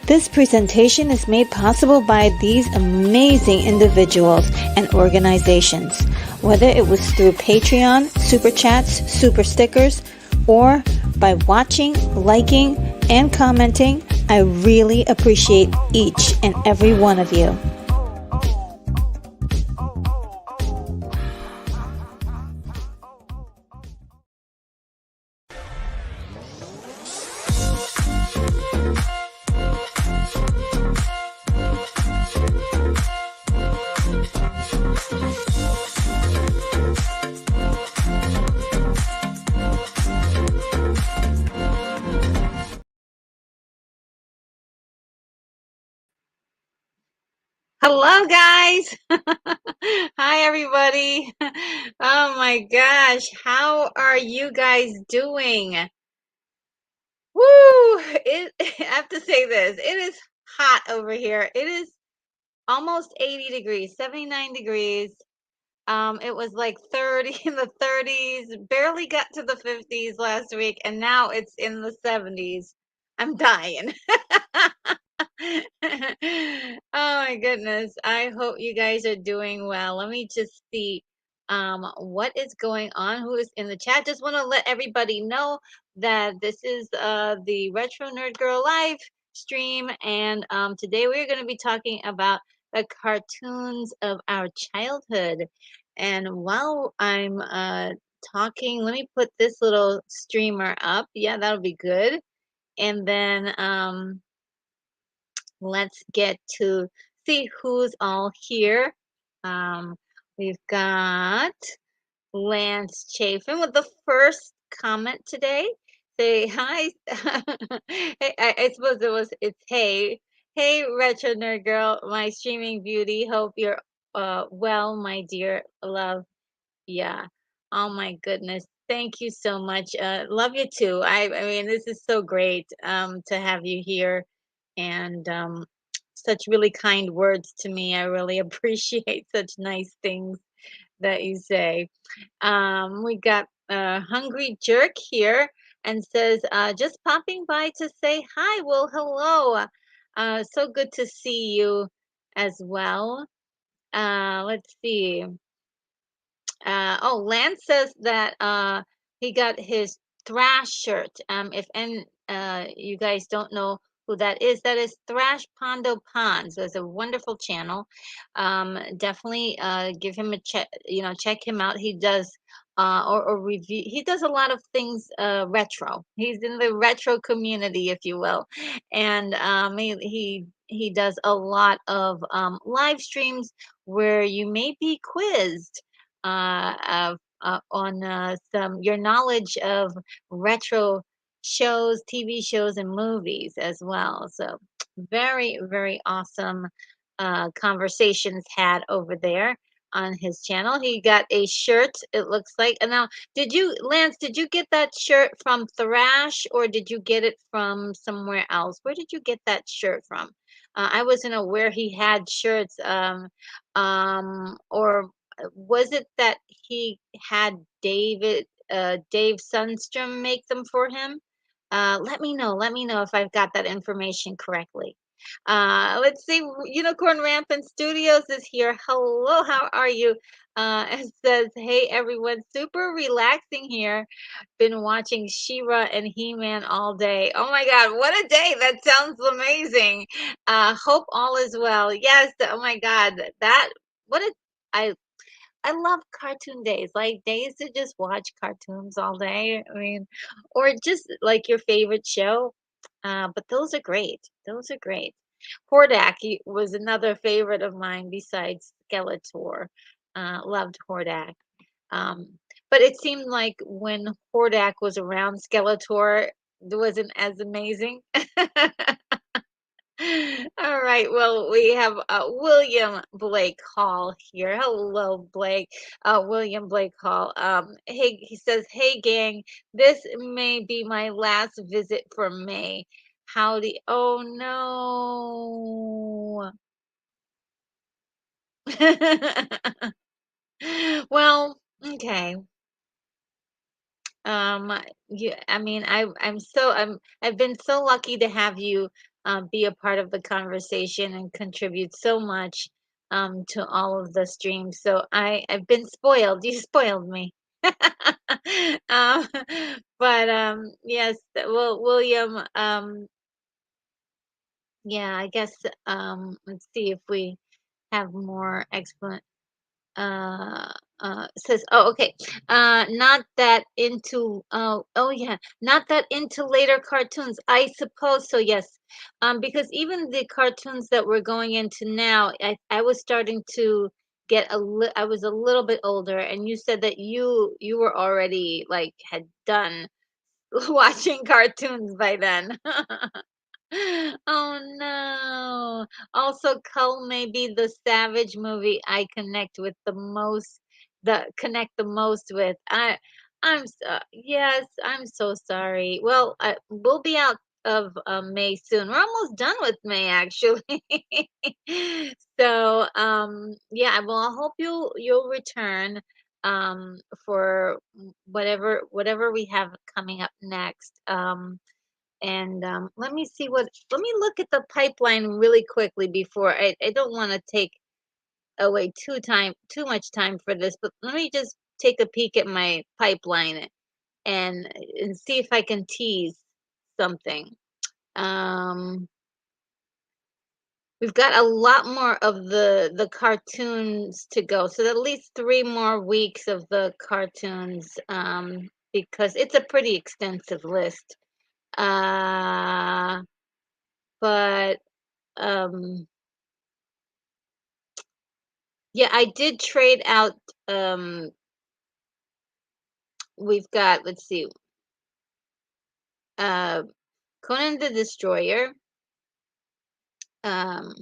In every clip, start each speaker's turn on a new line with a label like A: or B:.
A: This presentation is made possible by these amazing individuals and organizations. Whether it was through Patreon, Super Chats, Super Stickers, or by watching, liking, and commenting, I really appreciate each and every one of you. Hello, guys. Hi, everybody. Oh my gosh, how are you guys doing? Woo! I have to say this. It is hot over here. It is almost 80 degrees, 79 degrees. It was like 30 in the 30s, barely got to the 50s last week, and now it's in the 70s. I'm dying. Oh my goodness. I hope you guys are doing well. Let me just see what is going on, who is in the chat. Just want to let everybody know that this is the Retro Nerd Girl live stream, and today we're going to be talking about the cartoons of our childhood. And while I'm talking. Let me put this little streamer up. Yeah, that'll be good. And then let's get to see who's all here. Um, we've got Lance Chafin with the first comment today. Say hi. Hey, I suppose it's hey retro nerd girl, my streaming beauty. Hope you're well, my dear love. Yeah. Oh my goodness. Thank you so much. Love you too. I mean, this is so great to have you here and such really kind words to me. I really appreciate such nice things that you say. We got Hungry Jerk here and says, just popping by to say hi. Well, hello. So good to see you as well. Let's see. Oh, Lance says that he got his Thrash shirt. If you guys don't know who that is Thrash Pondo Ponds. It's a wonderful channel. Definitely give him a check. You know, check him out. He does or review. He does a lot of things retro. He's in the retro community, if you will, and he does a lot of live streams where you may be quizzed on some your knowledge of retro shows, TV shows, and movies as well. So very, very awesome conversations had over there on his channel. He got a shirt, it looks like. And now, Lance, did you get that shirt from Thrash or did you get it from somewhere else? Where did you get that shirt from? I wasn't aware he had shirts. Or was it that he had Dave Sundstrom make them for him? Let me know. Let me know if I've got that information correctly. Let's see. Unicorn Rampant Studios is here. Hello, how are you? It says, "Hey everyone, super relaxing here. Been watching She-Ra and He-Man all day. Oh my God, what a day! That sounds amazing. Hope all is well. Yes. Oh my God, that what a I I love cartoon days, like days to just watch cartoons all day. I mean, or just like your favorite show. But those are great. Those are great. Hordak was another favorite of mine besides Skeletor. Loved Hordak. But it seemed like when Hordak was around, Skeletor wasn't as amazing. All right. Well, we have William Blake Hall here. Hello, Blake. William Blake Hall. Hey, he says, "Hey, gang, this may be my last visit for May. Howdy." Oh no. Well, okay. Um, I mean, I've been so lucky to have you be a part of the conversation and contribute so much to all of the streams. So I've been spoiled. You spoiled me. um, but yes, well, William, yeah, I guess let's see if we have more explanation says, oh, okay. Not that into, oh yeah, not that into later cartoons. I suppose so, yes. Because even the cartoons that we're going into now, I was starting to I was a little bit older, and you said that you were already like had done watching cartoons by then. Oh no. Also, Cull may be the Savage movie I connect the most with. Yes, I'm so sorry. Well, we'll be out of May soon. We're almost done with May actually. So, yeah, well, I hope you'll return for whatever we have coming up next. And let me look at the pipeline really quickly before I don't want to take away too much time for this, but let me just take a peek at my pipeline and see if I can tease something. Um, we've got a lot more of the cartoons to go. So at least 3 more weeks of the cartoons, because it's a pretty extensive list. Uh, but um, yeah, I did trade out. Um, we've got, let's see, uh, Conan the Destroyer. Um,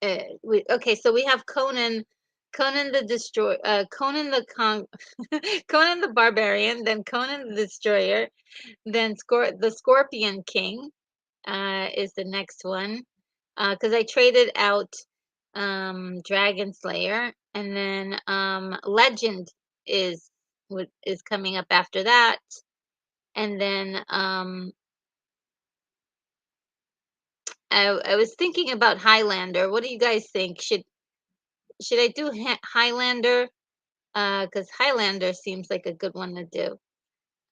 A: okay, so we have Conan the Destroyer, Conan the Conan the Barbarian, then Conan the Destroyer, then the Scorpion King is the next one. Because I traded out Dragon Slayer, and then Legend is is coming up after that, and then I was thinking about Highlander. What do you guys think? Should I do Highlander? Because Highlander seems like a good one to do.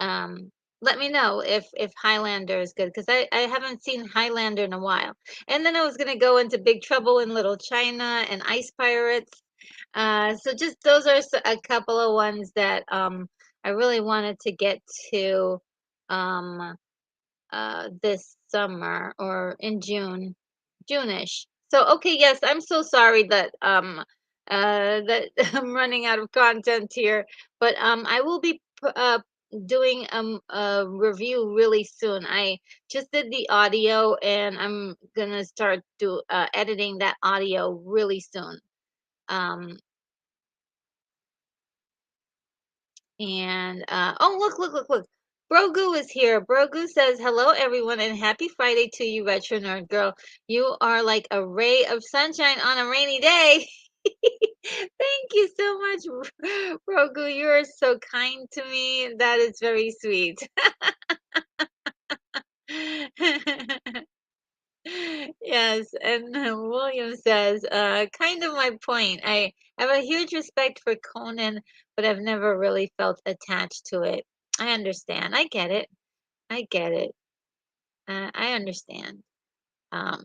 A: Um, Let me know if Highlander is good because I haven't seen Highlander in a while. And then I was gonna go into Big Trouble in Little China and Ice Pirates. So just those are a couple of ones that I really wanted to get to um this summer or in June-ish. So okay, yes, I'm so sorry that that I'm running out of content here, but I will be doing a review really soon. I just did the audio and I'm gonna start editing that audio really soon. Um And oh, look. Brogu is here. Brogu says, "Hello, everyone, and happy Friday to you, Retro Nerd Girl. You are like a ray of sunshine on a rainy day." Thank you so much, Brogu. You are so kind to me. That is very sweet. Yes, and William says, kind of my point. I have a huge respect for Conan, but I've never really felt attached to it. I understand. I get it. I get it. I understand. Um,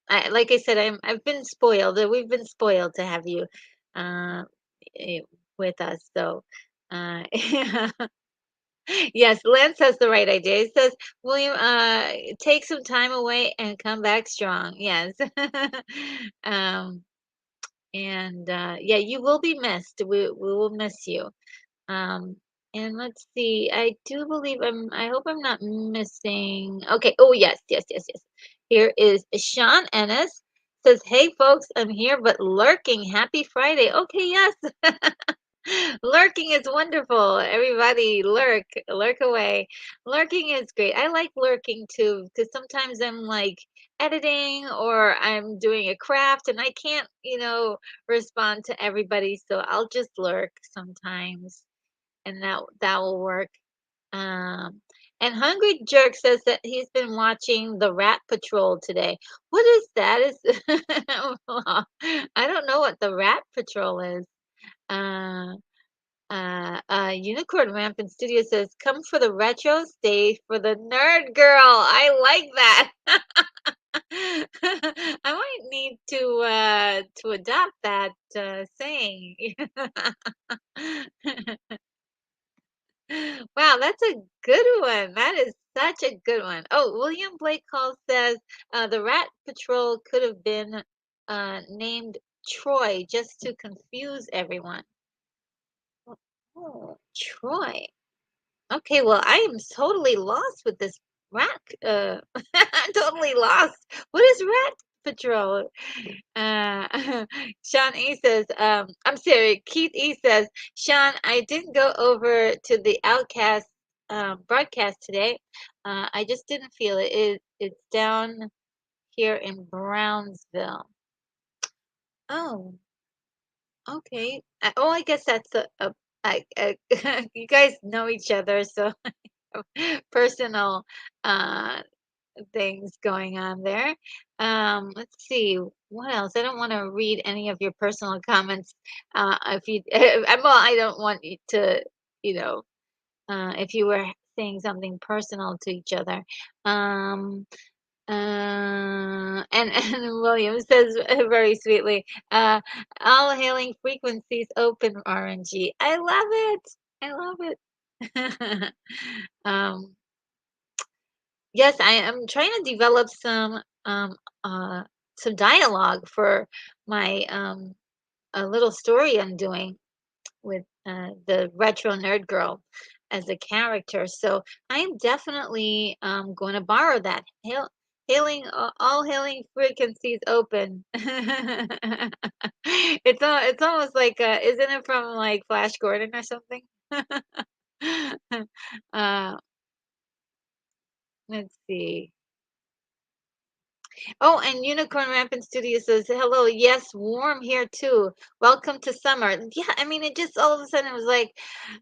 A: like I said, I've been spoiled. We've been spoiled to have you uh, eh, with us. So, yeah. Yes, Lance has the right idea. He says, William, take some time away and come back strong. Yes. um, and yeah, you will be missed. We will miss you. Um, and let's see. I do believe I hope I'm not missing. Okay. Oh, yes. Here is Sean Ennis says, "Hey folks, I'm here but lurking. Happy Friday." Okay, yes. Lurking is wonderful. Everybody lurk away. Lurking is great. I like lurking too because sometimes I'm like editing or I'm doing a craft and I can't, respond to everybody, so I'll just lurk sometimes and that will work. Um and Hungry Jerk says that he's been watching the Rat Patrol today. What is that? Is I don't know what the Rat Patrol is. Uh Unicorn Rampant Studio says, "Come for the retro, stay for the nerd girl." I like that. I might need to adopt that saying. Wow, that's a good one. That is such a good one. Oh, William Blake Hall says the Rat Patrol could have been named Troy just to confuse everyone. Oh, Troy. Okay, well, I am totally lost with this rat. I'm totally lost. What is Rat Patrol? Sean E says, I'm sorry, Keith E says, Sean, I didn't go over to the Outcast broadcast today. I just didn't feel it. It's down here in Brownsville. Oh, okay. I guess that's you guys know each other, so personal uh things going on there. Let's see what else. I don't want to read any of your personal comments. If you, well, I don't want you to, you know, if you were saying something personal to each other. Um, And William says very sweetly, all hailing frequencies open RNG. I love it. I love it. um, yes, I am trying to develop uh some dialogue for my a little story I'm doing with the retro nerd girl as a character. So I am definitely going to borrow that. Hailing all hailing frequencies open. It's almost like isn't it from like Flash Gordon or something? uh, let's see. Oh, and Unicorn Rampant Studio says, hello. Yes, warm here too. Welcome to summer. Yeah, I mean, it just all of a sudden it was like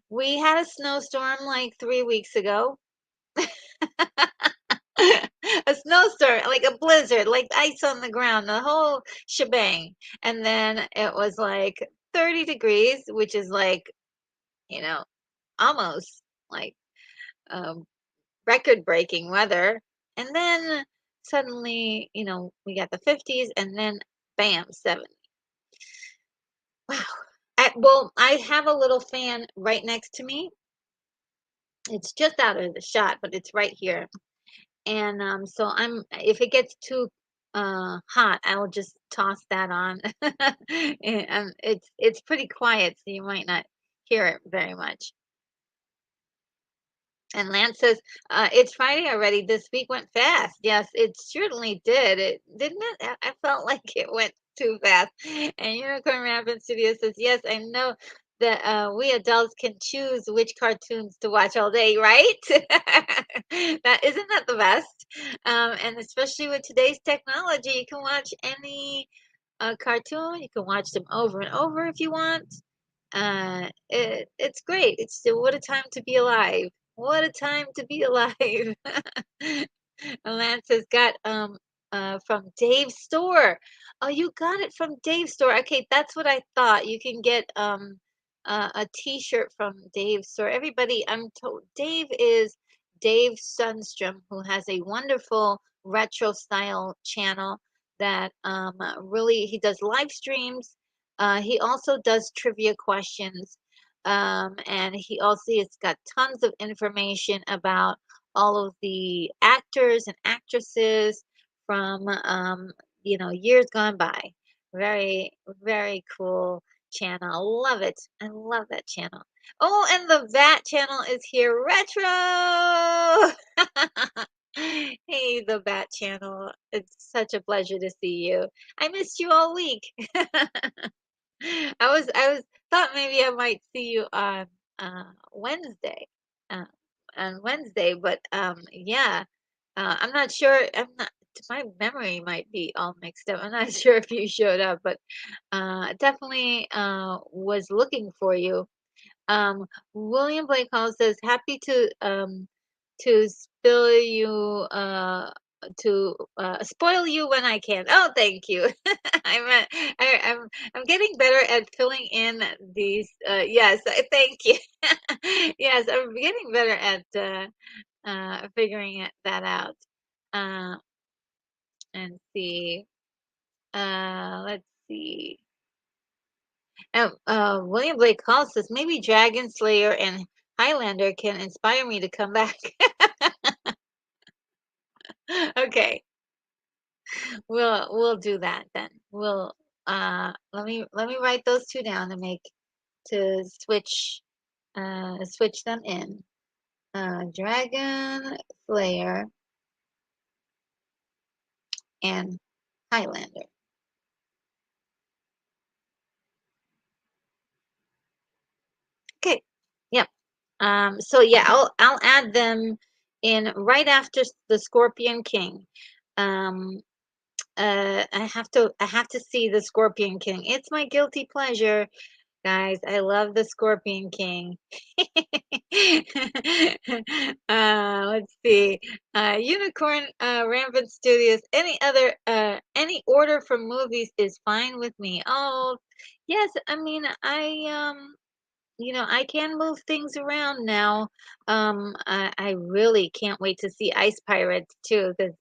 A: we had a snowstorm like 3 weeks ago. A snowstorm, like a blizzard, like ice on the ground, the whole shebang. And then it was like 30 degrees, which is like, you know, almost like um, record breaking weather. And then suddenly, we got the 50s and then bam, 70. Wow. Well, I have a little fan right next to me. It's just out of the shot, but it's right here. And so if it gets too hot, I'll just toss that on. And it's pretty quiet, so you might not hear it very much. And Lance says, it's Friday already. This week went fast. Yes, it certainly did. It didn't it? I felt like it went too fast. And Unicorn Rampant Studio says, yes, I know that we adults can choose which cartoons to watch all day, right? That isn't that the best? And especially with today's technology, you can watch any cartoon. You can watch them over and over if you want. It's great. It's what a time to be alive. What a time to be alive. Lance has got from Dave's store. Oh, you got it from Dave's store. Okay, that's what I thought. You can get a t-shirt from Dave's store. Everybody, I'm told Dave is Dave Sundstrom, who has a wonderful retro style channel that really he does live streams. He also does trivia questions. And he also has got tons of information about all of the actors and actresses from years gone by. Very, very cool channel. Love it. I love that channel. Oh, and the VAT channel is here. Retro! Hey, the VAT channel. It's such a pleasure to see you. I missed you all week. I was thought maybe I might see you Wednesday. Uh, on Wednesday, but yeah. I'm not sure. I'm not My memory might be all mixed up. I'm not sure if you showed up, but definitely was looking for you. William Blake Hall says, "Happy to spill you to spoil you when I can." Oh, thank you. I'm uh, I'm getting better at filling in these. Yes, thank you. Yes, I'm getting better at figuring that out. Uh, and see. Let's see. William Blake Hall says maybe Dragon Slayer and Highlander can inspire me to come back. Okay, we'll do that then. We'll let me write those two down to make to switch them in. Dragon Slayer and Highlander. Okay. Yep. So yeah, I'll add them in right after the Scorpion King. Um, I have to see the Scorpion King. It's my guilty pleasure, guys. I love the Scorpion King. Let's see. Unicorn Rampant Studios. Any order from movies is fine with me. Oh, yes. I mean, I I can move things around now. I really can't wait to see Ice Pirates too, because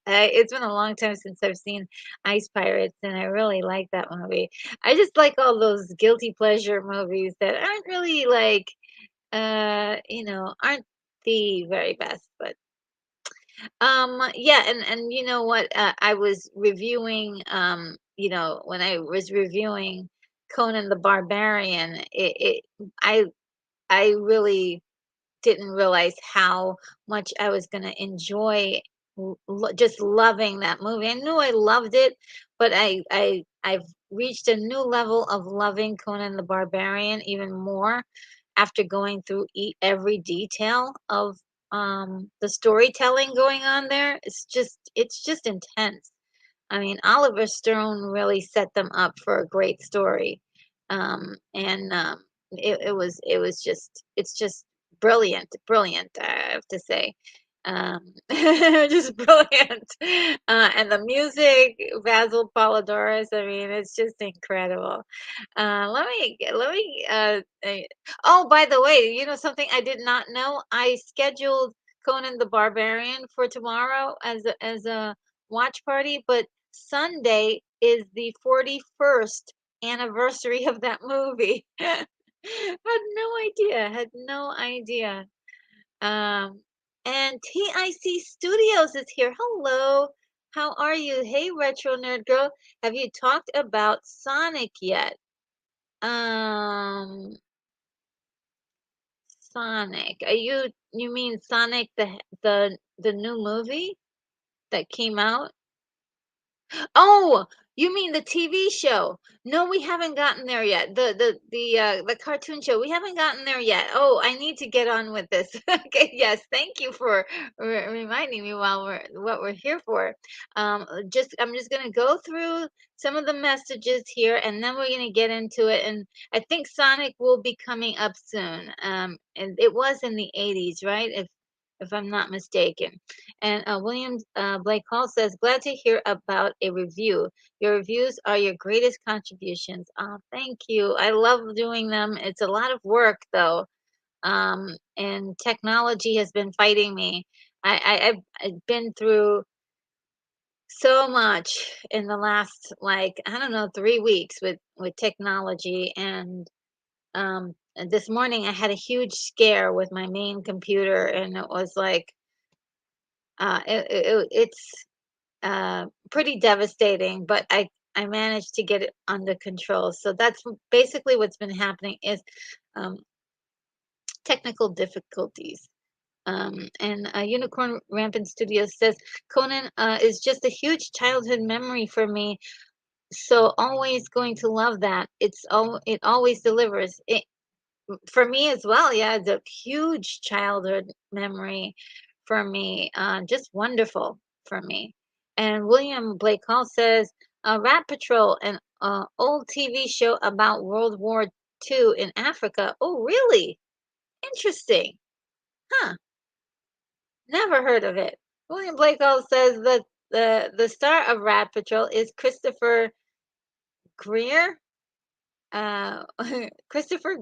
A: it's been a long time since I've seen Ice Pirates, and I really like that movie. I just like all those guilty pleasure movies that aren't really like, aren't the very best, but yeah, and you know what? I was reviewing, when I was reviewing Conan the Barbarian, I I really didn't realize how much I was going to enjoy just loving that movie. I knew I loved it, but I've reached a new level of loving Conan the Barbarian even more after going through every detail of the storytelling going on there. It's just intense. I mean, Oliver Stone really set them up for a great story. And it was just it's just brilliant, brilliant, I have to say. Just brilliant. And the music, Basil Polidoris, I mean, it's just incredible. Oh, by the way, you know something I did not know? I scheduled Conan the Barbarian for tomorrow as a watch party, but Sunday is the 41st anniversary of that movie. Had no idea. Had no idea. Um, and TIC Studios is here. Hello. How are you? Hey, Retro Nerd Girl. Have you talked about Sonic yet? Um, Sonic. You mean Sonic the new movie that came out? Oh, you mean the TV show? No, we haven't gotten there yet. The cartoon show. We haven't gotten there yet. Oh, I need to get on with this. Okay, yes, thank you for reminding me while we're what we're here for. I'm just gonna go through some of the messages here, and then we're gonna get into it. And I think Sonic will be coming up soon. And it was in the '80s, right? If I'm not mistaken. And William Blake Hall says, glad to hear about a review. Your reviews are your greatest contributions. Oh, thank you. I love doing them. It's a lot of work, though. And technology has been fighting me. I've been through so much in the last, like, I don't know, 3 weeks with technology. And this morning I had a huge scare with my main computer, and it was like, it's pretty devastating, but I managed to get it under control. So that's basically what's been happening is um, technical difficulties. And Unicorn Rampant Studios says Conan is just a huge childhood memory for me. So always going to love that. It always delivers. For me as well, yeah, it's a huge childhood memory for me. Just wonderful for me. And William Blake Hall says, Rat Patrol, an old TV show about World War II in Africa. Oh, really? Interesting. Huh. Never heard of it. William Blake Hall says that the star of Rat Patrol is Christopher Greer. Uh, Christopher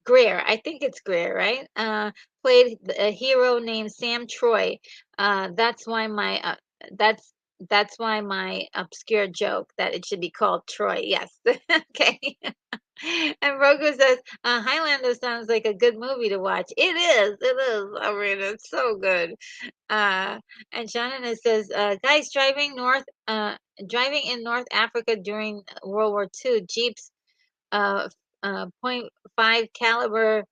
A: Greer, I think it's Greer, right? Played a hero named Sam Troy. That's why that's my obscure joke that it should be called Troy. Yes. Okay. And Rogo says, Highlander sounds like a good movie to watch. It is. It is. I mean, it's so good. Uh, and Shannon says, guys driving in North Africa during World War II, jeeps uh, point .5 caliber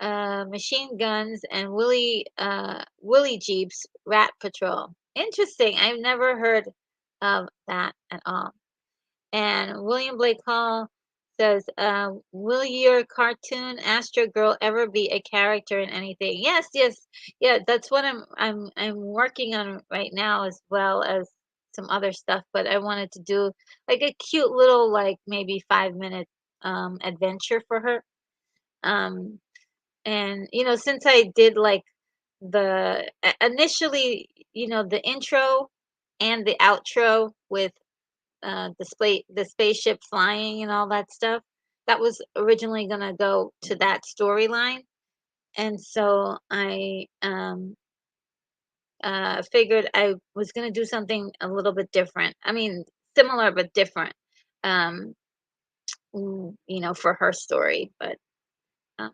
A: machine guns and Willie Jeeps Rat Patrol. Interesting. I've never heard of that at all. And William Blake Hall says, "Will your cartoon Astro Girl ever be a character in anything?" Yes, yes, yeah. That's what I'm working on right now, as well as some other stuff. But I wanted to do like a cute little, like maybe 5 minute adventure for her. Um, and since I did like initially, the intro and the outro with the spaceship flying and all that stuff. That was originally gonna go to that storyline, and so I figured I was gonna do something a little bit different. I mean, similar but different. Um, for her story, but um,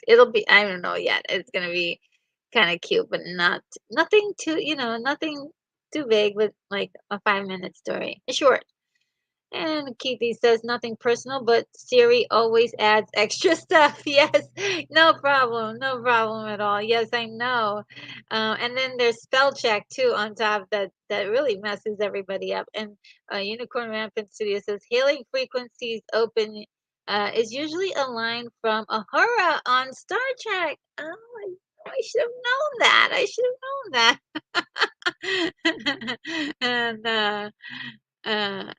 A: it'll be. I don't know yet. It's gonna be kind of cute, but nothing too. Nothing too big with like a 5-minute story. Short. And Keithy says nothing personal, but Siri always adds extra stuff. Yes, no problem, no problem at all. Yes, I know. And then there's spell check too on top that really messes everybody up. And Unicorn Rampant Studio says hailing frequencies open is usually a line from Ahura on Star Trek. Oh, I should have known that. I should have known that. and uh,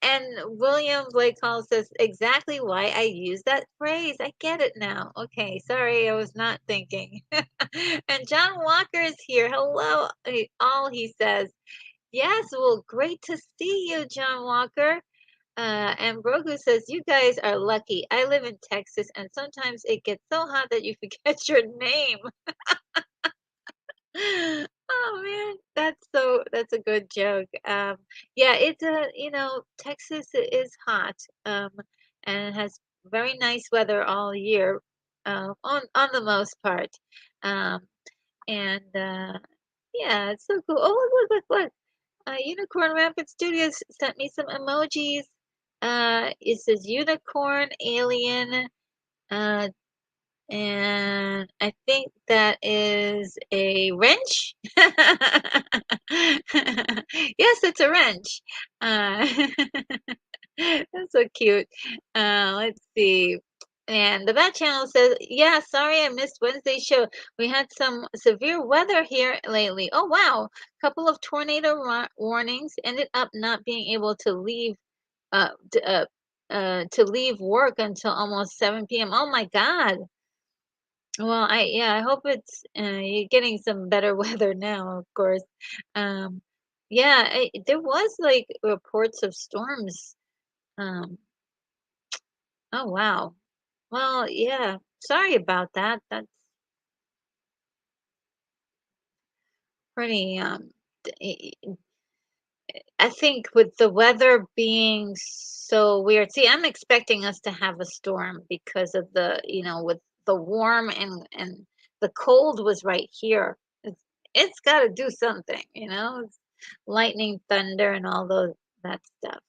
A: and William Blake Hall says exactly why I use that phrase. I get it now. Okay, sorry, I was not thinking. And John Walker is here. Hello, all he says. Yes, well, great to see you, John Walker. And Brogu says, you guys are lucky. I live in Texas, and sometimes it gets so hot that you forget your name. Oh man, that's a good joke. Yeah, it's Texas is hot, and has very nice weather all year, on the most part. Um, and yeah, it's so cool. Oh, look. Unicorn Rampant Studios sent me some emojis. It says unicorn, alien, uh, and I think that is a wrench. Yes, it's a wrench. Uh, that's so cute. Let's see. And the Bat Channel says, yeah, sorry I missed Wednesday's show. We had some severe weather here lately. Oh, wow. Couple of tornado warnings. Ended up not being able to leave uh, d- uh, to leave work until almost 7 p.m. Oh my God. Well, I hope it's you're getting some better weather now, of course. Um, yeah, there was like reports of storms. Um, oh wow. Well, yeah. Sorry about that. That's pretty I think with the weather being so weird. See, I'm expecting us to have a storm because of with the warm and the cold was right here. It's got to do something, It's lightning, thunder, and all those that stuff.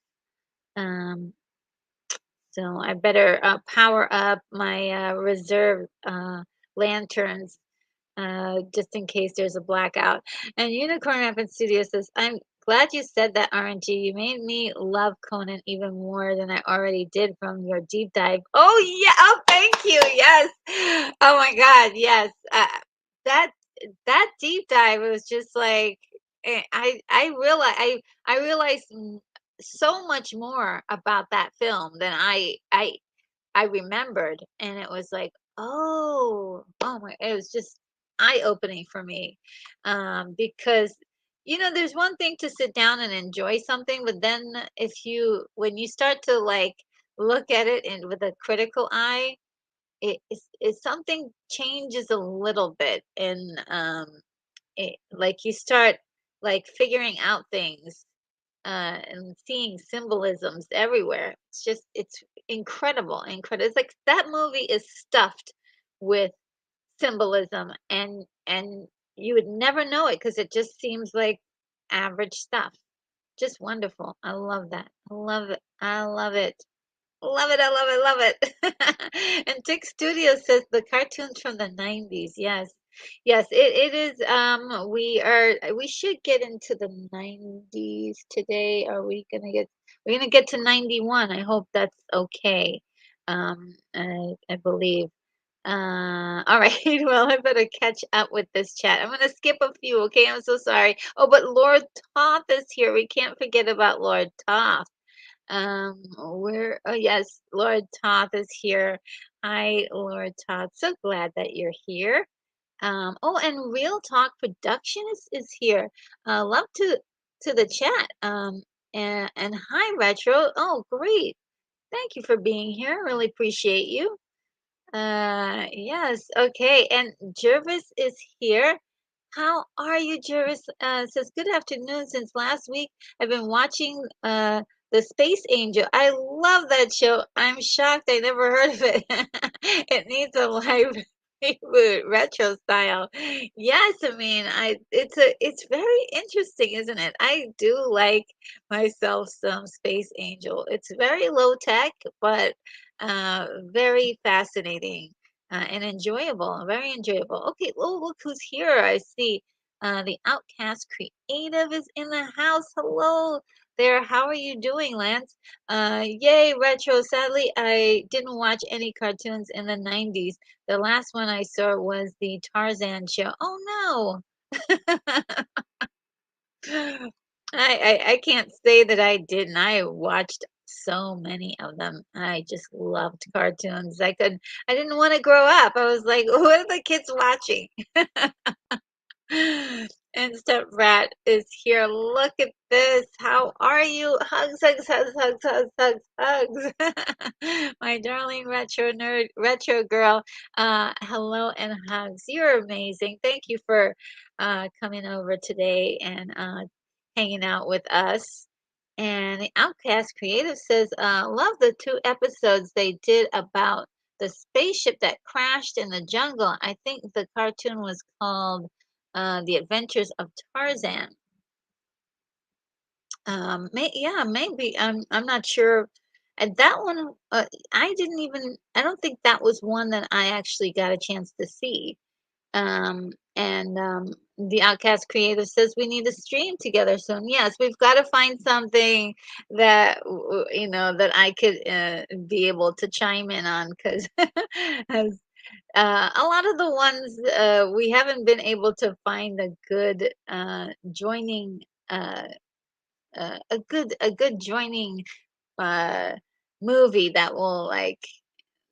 A: Um, so I better power up my reserve lanterns just in case there's a blackout. And Unicorn Rampant Studio says, I'm glad you said that, RNG. You made me love Conan even more than I already did from your deep dive. Oh, yeah. Oh, thank you. Yes. Oh, my God. Yes. That that deep dive was just like, I realized so much more about that film than I remembered, and it was like, oh my, it was just eye-opening for me. Because there's one thing to sit down and enjoy something, but then when you start to like look at it and with a critical eye, it something changes a little bit, and like you start like figuring out things and seeing symbolisms everywhere. It's incredible, incredible. It's like that movie is stuffed with symbolism, and you would never know it because it just seems like average stuff. Just wonderful. I love that. I love it. I love it. Love it, I love it, love it. And Tick Studio says the cartoons from the 90s. Yes. Yes, it is. We should get into the 90s today. We're gonna get to 91. I hope that's okay. I believe. All right. Well, I better catch up with this chat. I'm gonna skip a few, okay? I'm so sorry. Oh, but Lord Toth is here. We can't forget about Lord Toth. Oh yes, Lord Toth is here. Hi, Lord Toth. So glad that you're here. Oh, and Real Talk Production is here. Love to the chat. And hi, Retro. Oh, great. Thank you for being here. Really appreciate you. Yes, okay. And Jervis is here. How are you, Jervis? Says good afternoon. Since last week, I've been watching the Space Angel. I love that show. I'm shocked I never heard of it. It needs a live reboot, retro style. Yes, I mean, it's very interesting, isn't it? I do like myself some Space Angel. It's very low tech, but very fascinating and enjoyable. Very enjoyable. Okay, oh, look who's here. I see the Outcast Creative is in the house. Hello there. How are you doing, Lance? Yay, retro. Sadly, I didn't watch any cartoons in the 90s. The last one I saw was the Tarzan show. Oh no. I can't say that I didn't. I watched so many of them. I just loved cartoons. I didn't want to grow up. I was like, what are the kids watching? Instant Rat is here. Look at this. How are you? Hugs, hugs, hugs, hugs, hugs, hugs, hugs. My darling retro nerd, retro girl. Hello and hugs. You're amazing. Thank you for coming over today and hanging out with us. And the Outcast Creative says, love the two episodes they did about the spaceship that crashed in the jungle. I think the cartoon was called The Adventures of Tarzan. Yeah, maybe. I'm not sure. And that one, I didn't even. I don't think that was one that I actually got a chance to see. And the Outcast Creative says we need to stream together soon. Yes, we've got to find something that that I could be able to chime in on because as a lot of the ones we haven't been able to find a good joining a good joining uh movie that will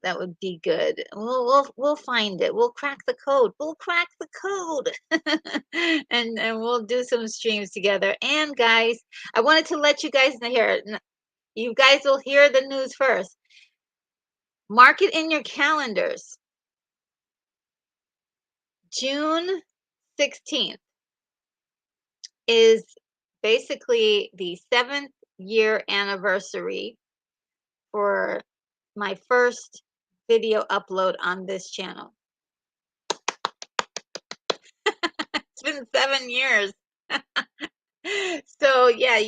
A: that would be good. We'll find it. We'll crack the code. We'll crack the code. And we'll do some streams together. And guys, I wanted to let you guys hear. You guys will hear the news first. Mark it in your calendars. June 16th is basically the 7th-year anniversary for my first video upload on this channel. It's been 7 years. So yeah,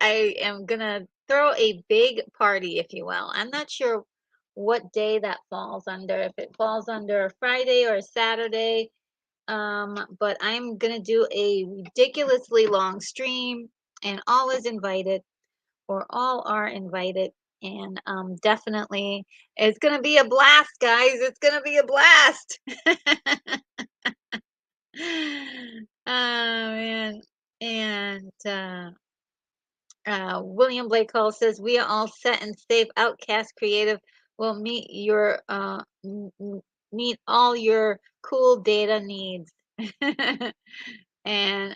A: I am gonna throw a big party, if you will. I'm not sure what day that falls under, if it falls under a Friday or a Saturday. But I'm gonna do a ridiculously long stream, and all is invited, or all are invited. And definitely, it's gonna be a blast, guys. It's gonna be a blast. Oh man. And William Blake Hall says we are all set and safe. Outcast Creative will meet all your cool data needs. And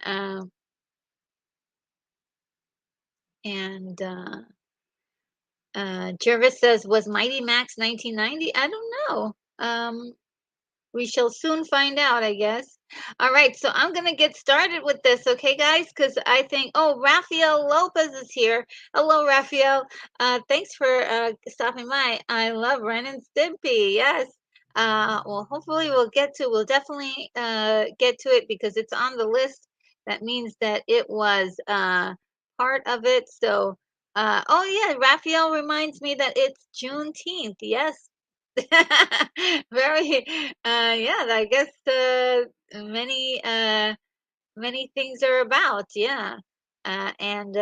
A: and Jervis says, was Mighty Max 1990? I don't know. We shall soon find out, I guess. All right, so I'm gonna get started with this, okay, guys? Because I think, oh, Rafael Lopez is here. Hello, Rafael. Thanks for stopping by. I love Ren and Stimpy. Yes. Well, hopefully we'll definitely get to it because it's on the list. That means that it was part of it. So, oh yeah, Raphael reminds me that it's Juneteenth. Yes. Very, yeah, I guess many many things are about, yeah. And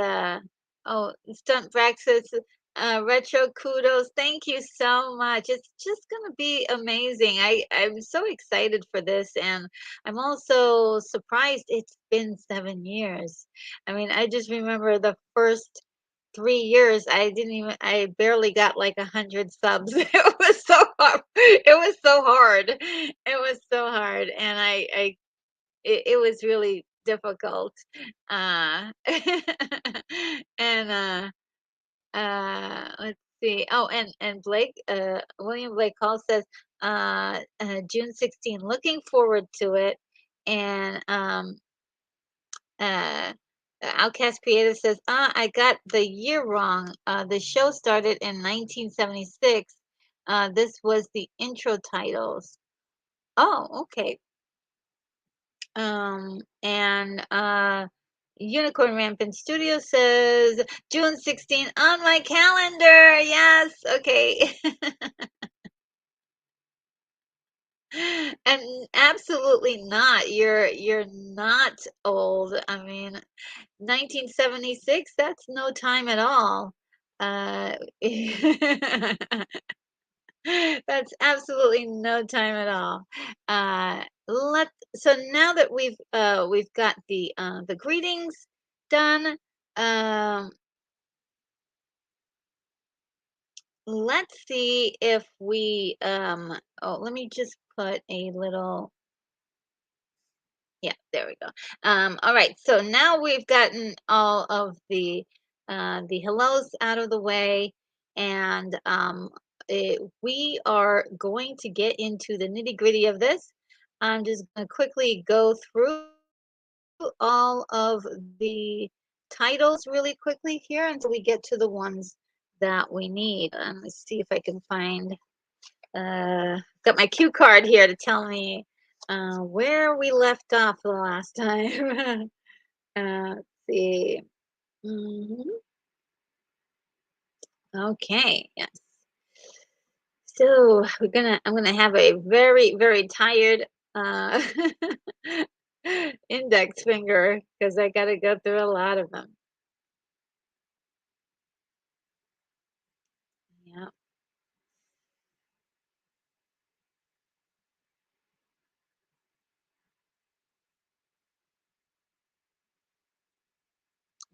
A: oh, Stunt Brack says, retro kudos. Thank you so much. It's just gonna be amazing. I'm so excited for this, and I'm also surprised it's been 7 years. I mean, I just remember the first 3 years, I barely got like 100 subs. It was so hard. It was so hard. It was so hard, and it was really difficult. Uh, and let's see. Oh, and Blake, William Blake Hall says, June 16. Looking forward to it. And uh, Outcast Creative says, I got the year wrong. The show started in 1976. This was the intro titles. Oh, okay. And Unicorn Rampant Studio says June 16th on my calendar. Yes, okay. And absolutely not. You're not old. I mean, 1976, that's no time at all. Uh That's absolutely no time at all. Let So now that we've got the greetings done, um, let's see if we oh, let me just put a little. Yeah, there we go. All right, so now we've gotten all of the hellos out of the way, and we are going to get into the nitty gritty of this. I'm just going to quickly go through all of the titles really quickly here until we get to the ones that we need. Let's see if I can find. Got my cue card here to tell me where we left off the last time. Let's see. Mhm. Okay, yes. So I'm gonna have a very, very tired uh, index finger because I gotta go through a lot of them. Yeah,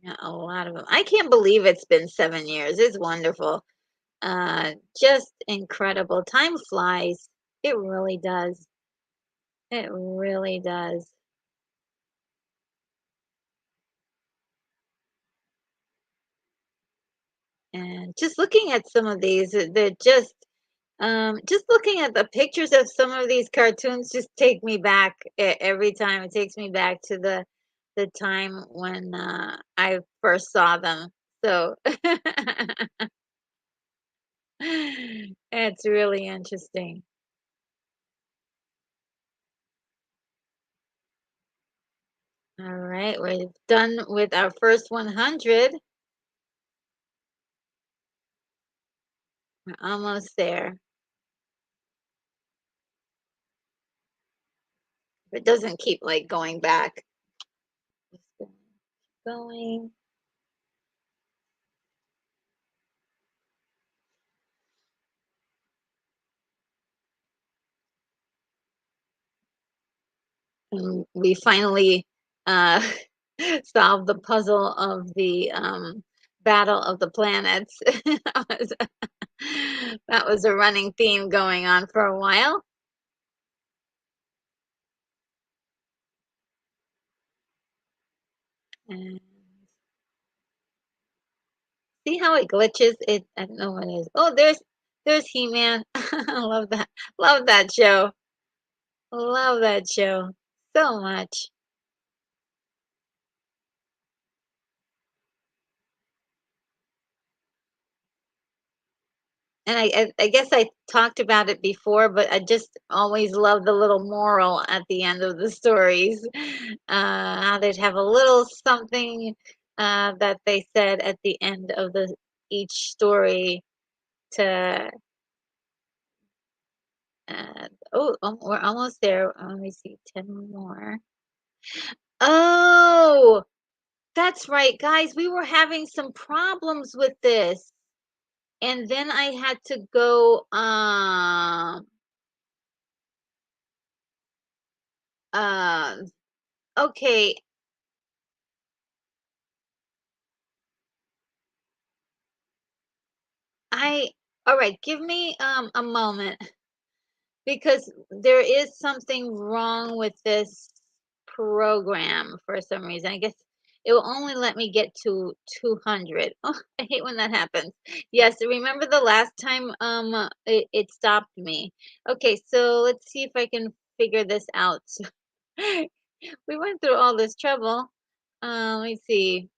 A: yeah, a lot of them. I can't believe it's been 7 years. It's wonderful. Just incredible. Time flies. It really does. It really does. And just looking at some of these, they're just looking at the pictures of some of these cartoons just take me back every time. It takes me back to the time when I first saw them. So it's really interesting. All right, we're done with our first 100. We're almost there. It doesn't keep like going back. Just going. And we finally uh, solved the puzzle of the Battle of the Planets. That was a running theme going on for a while. And see how it glitches? I don't know what it is. Oh, there's He-Man. I love that. Love that show. Love that show so much. And I guess I talked about it before, but I just always love the little moral at the end of the stories. How they'd have a little something that they said at the end of the each story to we're almost there. Let me see, 10 more. Oh, that's right, guys. We were having some problems with this. And then I had to go uh okay, I all right, give me a moment because there is something wrong with this program for some reason. I guess It will only let me get to 200. Oh, I hate when that happens. Yes, remember the last time it stopped me. Okay, so let's see if I can figure this out. We went through all this trouble. Let me see.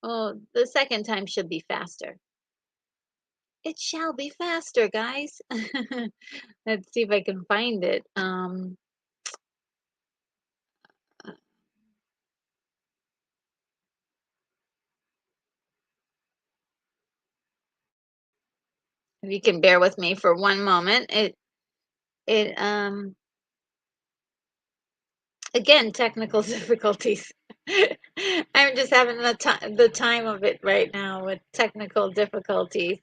A: Oh, the second time should be faster. It shall be faster, guys. Let's see if I can find it. Uh, if you can bear with me for one moment. It again, technical difficulties. I'm just having the time of it right now with technical difficulties.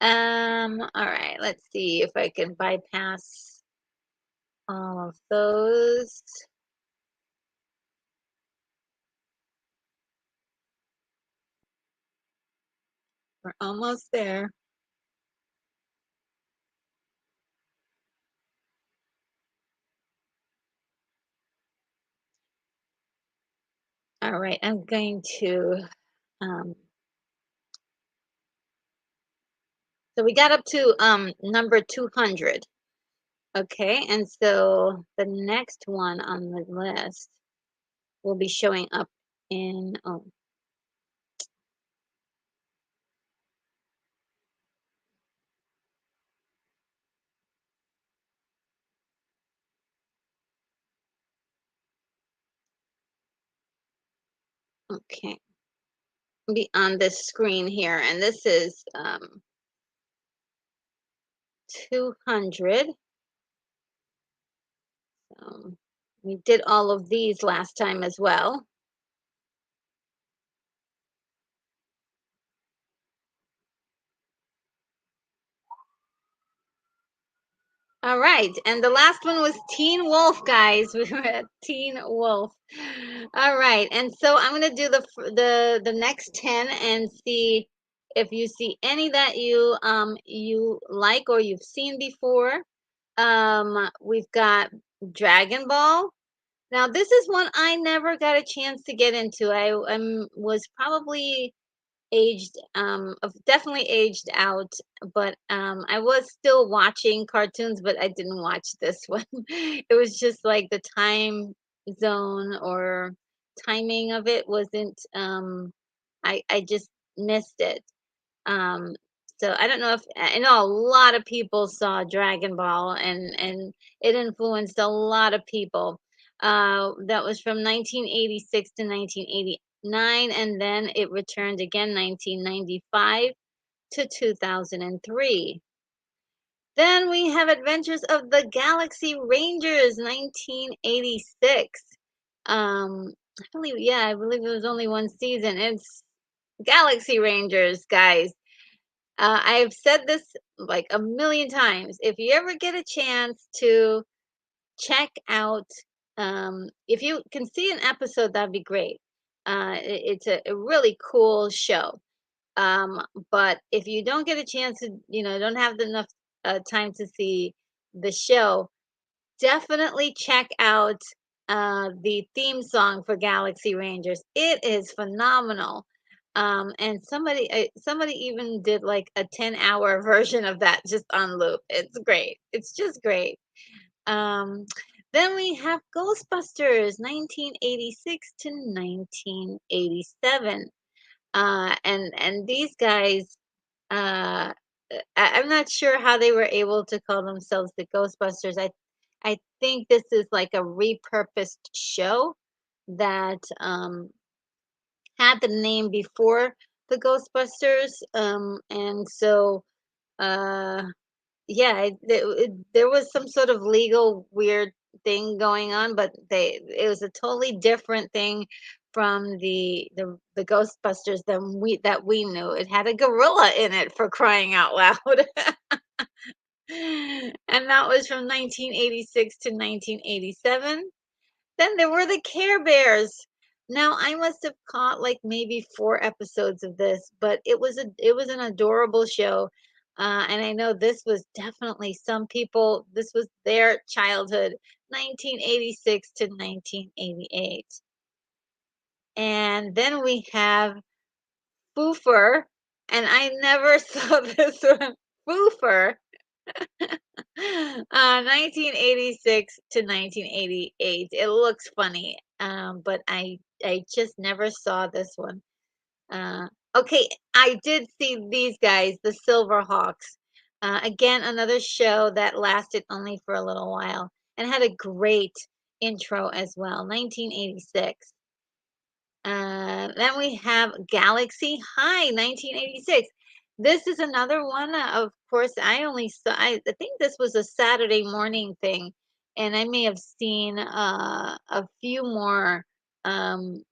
A: All right, let's see if I can bypass all of those. We're almost there. All right, I'm going to um so we got up to number 200. Okay, and so the next one on the list will be showing up in, oh, okay, be on this screen here, and this is 200. We did all of these last time as well. All right, and the last one was Teen Wolf, guys. We were at Teen Wolf. All right, and so I'm gonna do the next 10 and see if you see any that you like or you've seen before. We've got Dragon Ball. Now this is one I never got a chance to get into. Was probably aged definitely aged out, but I was still watching cartoons, but I didn't watch this one. It was just like the time zone or timing of it wasn't I just missed it. um so I don't know if I know a lot of people saw Dragon Ball, and it influenced a lot of people. That was from 1986 to 1989, and then it returned again 1995 to 2003. Then we have Adventures of the Galaxy Rangers 1986. I believe, yeah, I believe it was only one season. It's Galaxy Rangers, guys. I've said this like a million times. If you ever get a chance to check out, if you can see an episode, that'd be great. It's a really cool show. But if you don't get a chance to, don't have enough time to see the show, definitely check out the theme song for Galaxy Rangers. It is phenomenal. And somebody even did like a 10-hour version of that just on loop. It's great. It's just great. Um, then we have Ghostbusters 1986 to 1987. And these guys, uh, I'm not sure how they were able to call themselves the Ghostbusters. I think this is like a repurposed show that had the name before the Ghostbusters. And so, uh, yeah, there was some sort of legal weird thing going on, but it was a totally different thing from the Ghostbusters that we knew. It had a gorilla in it, for crying out loud. And that was from 1986 to 1987. Then there were the Care Bears. Now I must have caught like maybe 4 episodes of this, but it was an adorable show. And I know this was definitely some people, this was their childhood, 1986 to 1988. And then we have Foofer, and I never saw this one. Foofer, 1986 to 1988. It looks funny, but I just never saw this one. Okay, I did see these guys, the Silverhawks. Again, another show that lasted only for a little while and had a great intro as well. 1986. Then we have Galaxy High, 1986. This is another one. Of course, I only saw. I think this was a Saturday morning thing, and I may have seen a few more, um,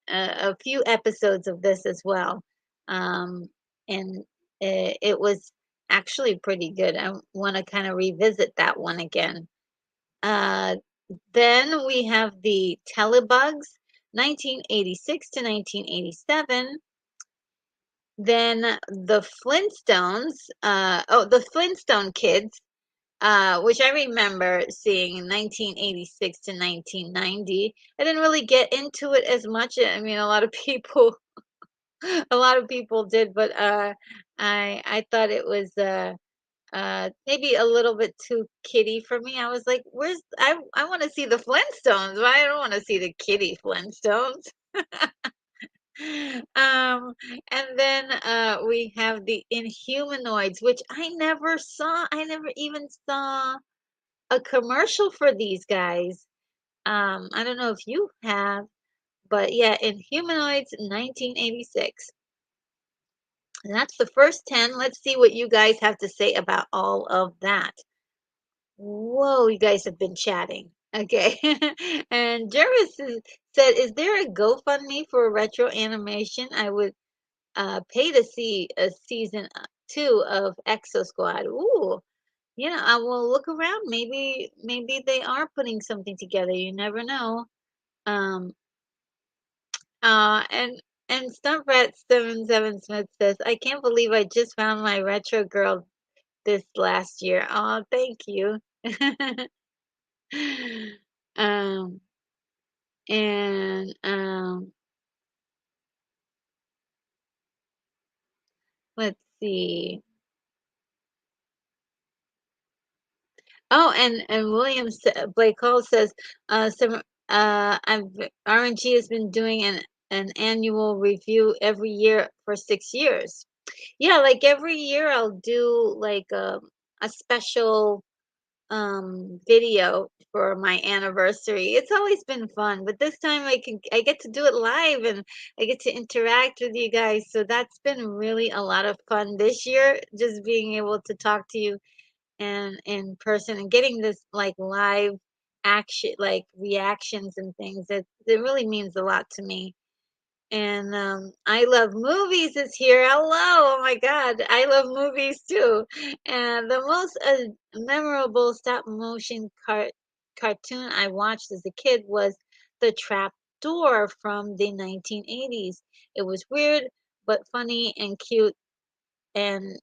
A: a few episodes of this as well, um, and it was actually pretty good. I want to kind of revisit that one again. Uh, then we have the Telebugs, 1986 to 1987. Then the Flintstones, the Flintstone Kids, which I remember seeing in 1986 to 1990. I didn't really get into it as much. I mean, a lot of people, a lot of people did, but I thought it was maybe a little bit too kiddie for me. I was like, I want to see the Flintstones, but I don't want to see the kiddie Flintstones. Um, and then we have the Inhumanoids, which I never saw. I never even saw a commercial for these guys. I don't know if you have, but yeah, Inhumanoids 1986. And that's the first 10. Let's see what you guys have to say about all of that. Whoa, you guys have been chatting. Okay. And said, is there a GoFundMe for retro animation? I would pay to see a season two of Exo Squad. Ooh, I will look around. Maybe they are putting something together. You never know. Um, and Stumprat 77 Smith says, I can't believe I just found my retro girl this last year. Oh, thank you. um, and let's see. Oh, and Blake Hall says, I've RNG has been doing an annual review every year for 6 years. Yeah, like every year I'll do like a special video for my anniversary. It's always been fun, but this time I get to do it live and I get to interact with you guys. So that's been really a lot of fun this year, just being able to talk to you and in person and getting this like live action, like reactions and things. It really means a lot to me. And I love movies is here. Hello. Oh my God. I love movies too. And the most memorable stop motion cartoon I watched as a kid was The Trap Door from the 1980s. It was weird, but funny and cute. And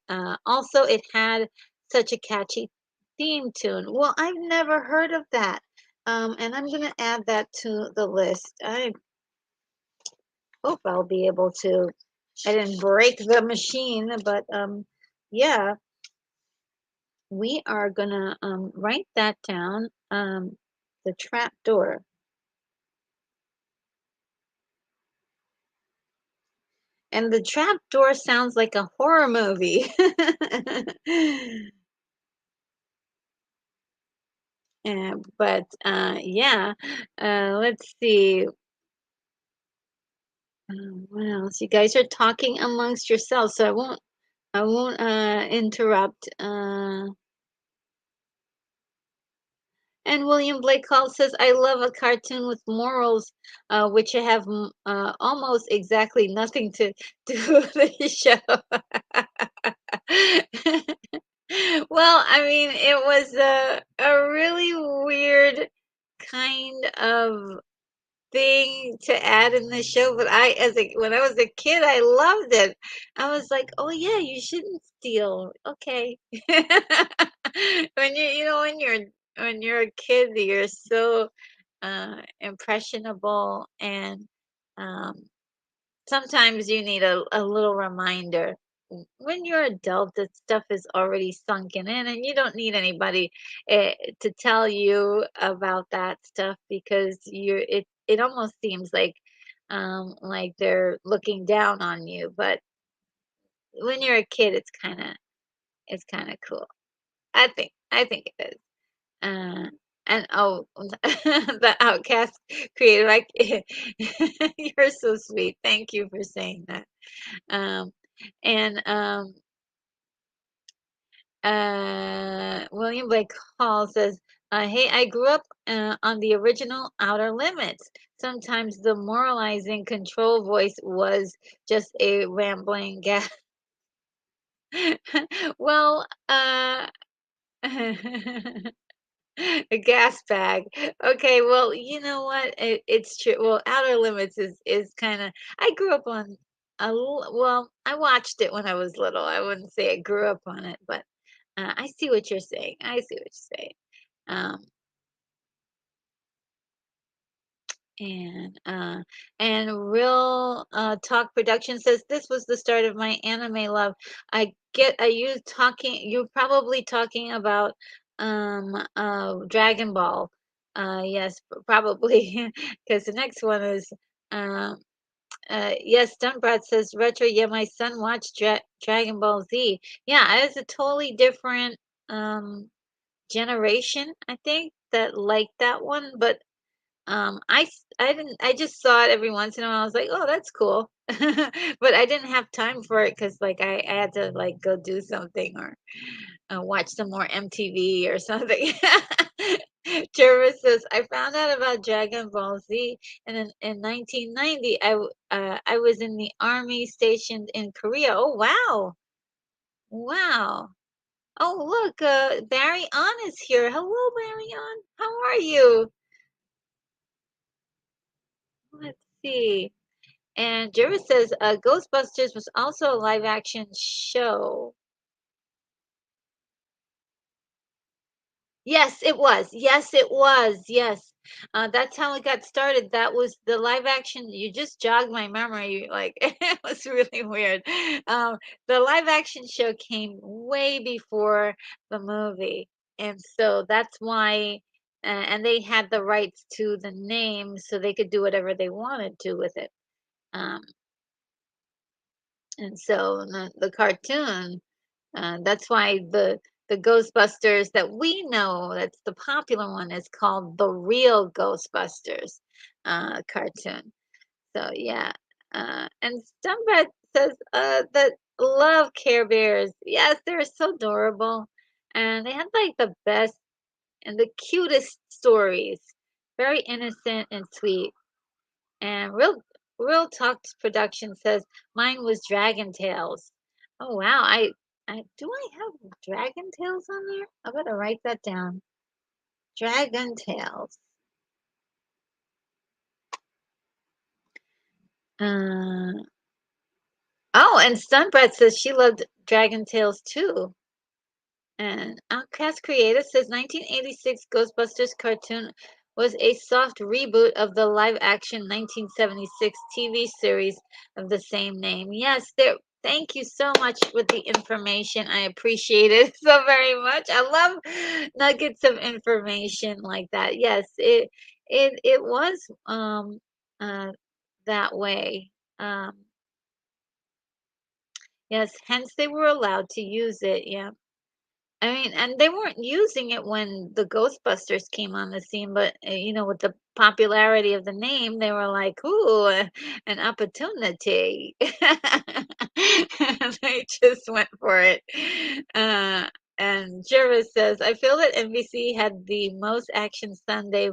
A: also, it had such a catchy theme tune. Well, I've never heard of that. And I'm going to add that to the list. I hope I'll be able to. I didn't break the machine, but yeah, we are gonna write that down. The trap door, and the trap door sounds like a horror movie. But yeah, let's see. What else? You guys are talking amongst yourselves, so I won't interrupt. And William Blake Hall says, I love a cartoon with morals, which have almost exactly nothing to do with the show. Well, I mean, it was a really weird kind of thing to add in the show, but when I was a kid, I loved it. I was like, "Oh yeah, you shouldn't steal." Okay. When you're a kid, you're so impressionable, and Um, Sometimes you need a little reminder. When you're adult, that stuff is already sunken in, and you don't need anybody to tell you about that stuff because it almost seems like they're looking down on you. But when you're a kid, it's kind of cool. I think it is. Uh, and oh, the outcast creator, like you're so sweet. Thank you for saying that. Um, and William Blake Hall says, "Hey, I grew up on the original Outer Limits. Sometimes the moralizing control voice was just a rambling gas." Well, a gas bag. Okay, well, you know what? It's true. Well, Outer Limits is kind of. I grew up on well, I watched it when I was little. I wouldn't say I grew up on it, but I see what you're saying. I see what you're saying. Um, and Real Talk Production says this was the start of my anime love. I use talking. You're probably talking about Dragon Ball. Yes, probably because the next one is um yes, Dunbrat says retro. Yeah, my son watched Dragon Ball Z. Yeah, it's a totally different um generation, I think, that liked that one, but I didn't I just saw it every once in a while. I was like, "Oh, that's cool." But I didn't have time for it because like, I had to, like, go do something or, watch some more MTV or something. Jervis says, "I found out about Dragon Ball Z, and in 1990, I was in the army stationed in Korea." Oh, wow. Wow. Oh, look, Barry On is here. Hello, Barry On. How are you? Let's see. And Jervis says Ghostbusters was also a live action show. Yes, it was. Yes, it was. Yes. That's how it got started. That was the live action. You just jogged my memory. Like, it was really weird. Um, the live action show came way before the movie. And so that's why, and they had the rights to the name so they could do whatever they wanted to with it. Um, and so the cartoon, that's why the Ghostbusters that we know, that's the popular one, is called the Real Ghostbusters cartoon. So yeah, and Stumbred says that love Care Bears. Yes, they're so adorable, and they had like the best and the cutest stories. Very innocent and sweet. And Real Talks Production says mine was Dragon Tales. Oh wow, I do I have Dragon Tales on there? I better write that down. Dragon Tales. Uh, oh, and Sunbread says she loved Dragon Tales too. And Outcast Creative says 1986 Ghostbusters cartoon was a soft reboot of the live action 1976 TV series of the same name. Yes, there. Thank you so much with the information. I appreciate it so very much. I love nuggets of information like that. Yes, it was uh that way. Yes, hence they were allowed to use it. Yeah. I mean, and they weren't using it when the Ghostbusters came on the scene, but with the popularity of the name, they were like, "Ooh, an opportunity." They just went for it. Uh, and Jervis says, "I feel that NBC had the most action Saturday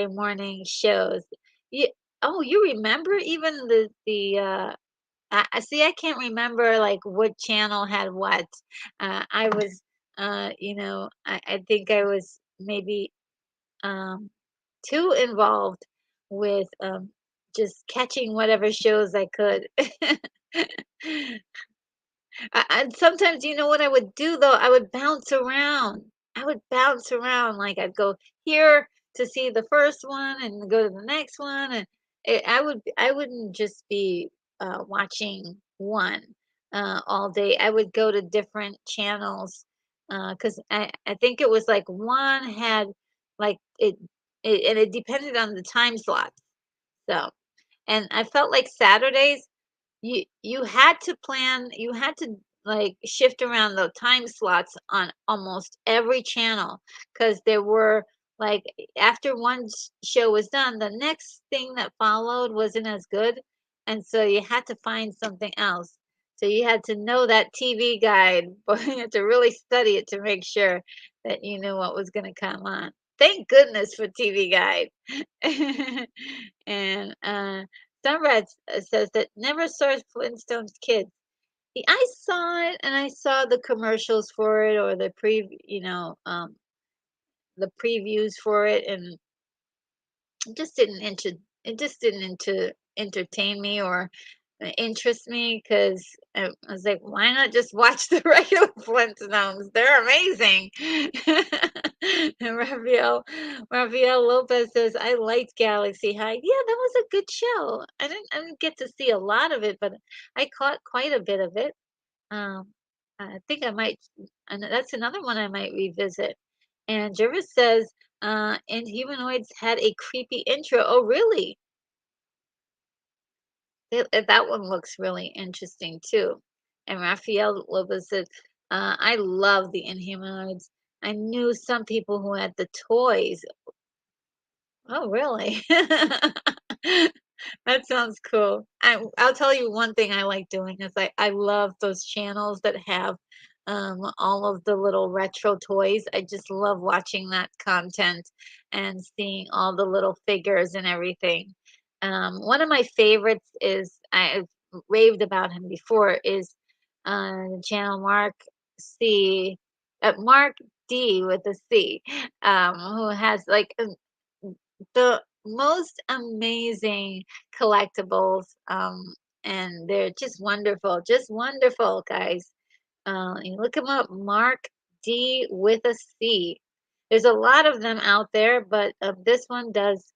A: morning shows." You, oh, you remember even I see. I can't remember like what channel had what. I was, I think I was maybe um, too involved with just catching whatever shows I could. And sometimes, you know what I would do though? I would bounce around. I would bounce around. Like I'd go here to see the first one and go to the next one. I wouldn't just be watching one all day. I would go to different channels because I think it was like one had like it and it depended on the time slot. So, and I felt like Saturdays you had to plan, you had to like shift around the time slots on almost every channel because there were like after one show was done, the next thing that followed wasn't as good, and so you had to find something else. So you had to know that TV guide, but you had to really study it to make sure that you knew what was going to come on. Thank goodness for TV guide. And Sunred says that never saw Flintstones Kids. I saw it and I saw the commercials for it or the previews for it, and it just didn't entertain me or interest me because I was like, why not just watch the regular Flintstones? They're amazing. And Rafael Lopez says, I liked Galaxy High. Yeah, that was a good show. I didn't get to see a lot of it, but I caught quite a bit of it. Um, I think I might, and that's another one I might revisit. And Jervis says, and Humanoids had a creepy intro. Oh, really? That one looks really interesting too. And Raphael Lopez said, I love the Inhumanoids. I knew some people who had the toys. Oh, really? That sounds cool. I'll tell you one thing I like doing is I love those channels that have all of the little retro toys. I just love watching that content and seeing all the little figures and everything. One of my favorites is I've raved about him before is the channel Mark D with a C, who has like the most amazing collectibles, and they're just wonderful, guys. You look them up, Mark D with a C. There's a lot of them out there, but this one does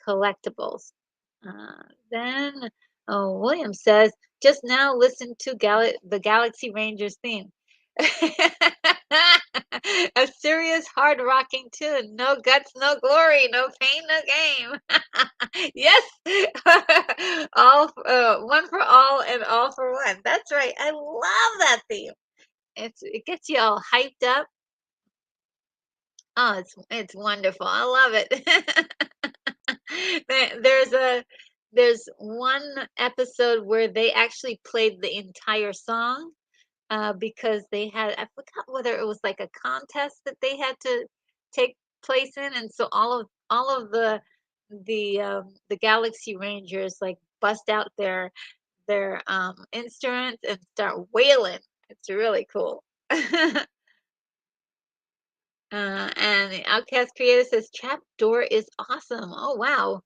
A: collectibles. Then, oh, William says, just now listen to the Galaxy Rangers theme. A serious, hard rocking tune. No guts, no glory. No pain, no game. Yes. One for all and all for one. That's right. I love that theme. It gets you all hyped up. Oh, it's wonderful. I love it. There's one episode where they actually played the entire song because they had, I forgot whether it was like a contest that they had to take place in, and so all of the Galaxy Rangers like bust out their instruments and start wailing. It's really cool. And the Outcast Creator says Trap Door is awesome. Oh wow.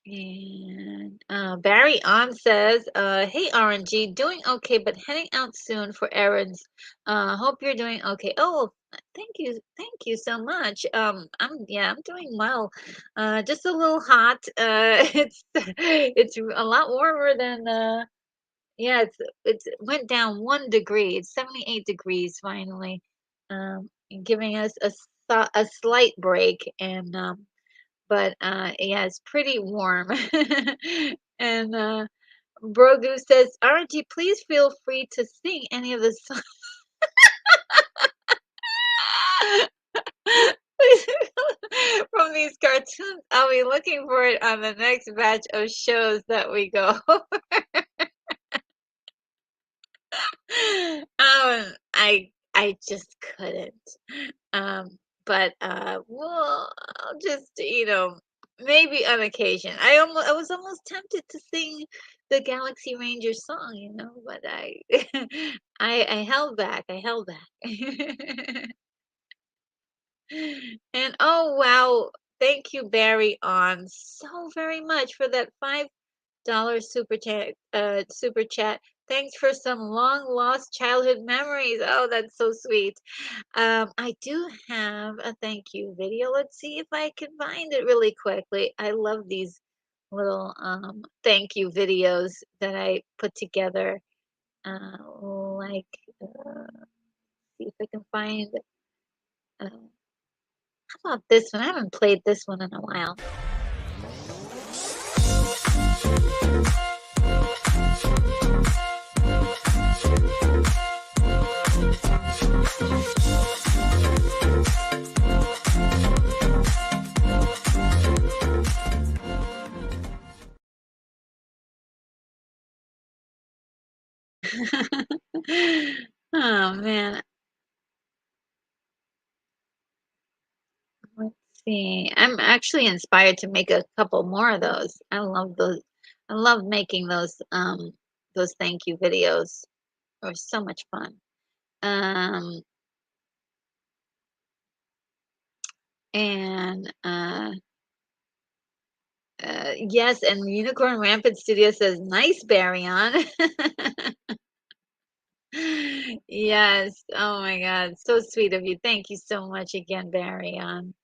A: And Barry On says, "Hey RNG, doing okay, but heading out soon for errands. Hope you're doing okay." Oh, thank you so much. I'm doing well. Just a little hot. It's a lot warmer than yeah. It's went down 1 degree. It's 78 degrees finally, giving us a slight break and but yeah, it's pretty warm. And Brogu says, "RNG, please feel free to sing any of the songs from these cartoons. I'll be looking for it on the next batch of shows that we go." I just couldn't. Um, but I'll just maybe on occasion. I was almost tempted to sing the Galaxy Ranger song, but I held back. I held back. And oh wow, thank you, Barry, on so very much for that $5 super chat. Thanks for some long lost childhood memories. Oh, that's so sweet. I do have a thank you video. Let's see if I can find it really quickly. I love these little thank you videos that I put together. Like, see if I can find. How about this one? I haven't played this one in a while. Oh man, let's see. I'm actually inspired to make a couple more of those. I love those. I love making those thank you videos. They're so much fun. Um and yes, and Unicorn Rampant Studio says nice Barry on. Yes. Oh my God. So sweet of you. Thank you so much again, Barry on.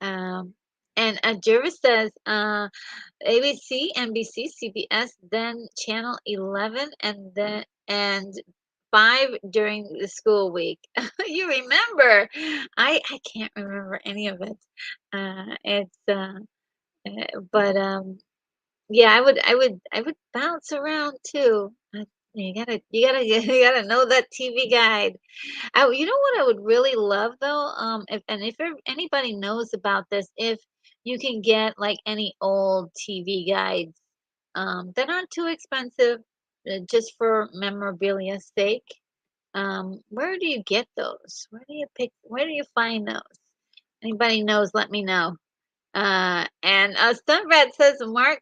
A: Um, and Jervis says, ABC, NBC, CBS, then Channel 11, and then and 5 during the school week. You remember? I can't remember any of it. It's but yeah, I would bounce around too. You gotta you gotta know that TV guide. You know what I would really love though, if anybody knows about this, if you can get like any old TV guides, that aren't too expensive, just for memorabilia's sake. Where do you get those? Where do you find those? Anybody knows, let me know. And Sunrat says Mark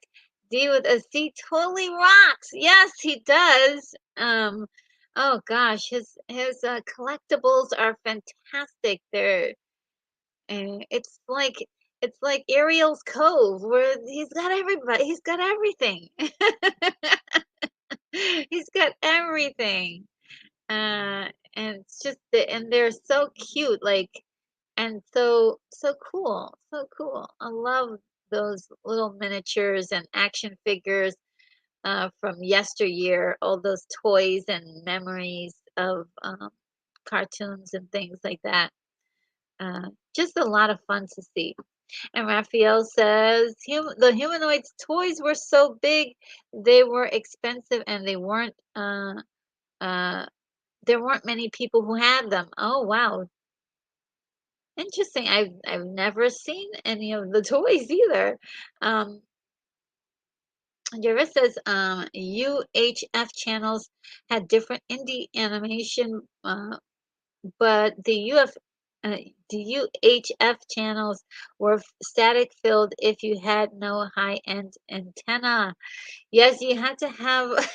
A: D with a C totally rocks. Yes, he does. Oh gosh, his collectibles are fantastic. It's like Ariel's Cove, where he's got everybody. He's got everything. He's got everything. And and they're so cute, like, and so cool, so cool. I love those little miniatures and action figures from yesteryear, all those toys and memories of cartoons and things like that. Just a lot of fun to see. And Raphael says the humanoids toys were so big, they were expensive, and uh, there weren't many people who had them. Oh wow, interesting. I've never seen any of the toys either. Um, Jervis says UHF channels had different indie animation, but uh, the UHF channels were static filled if you had no high-end antenna. Yes, you had to have.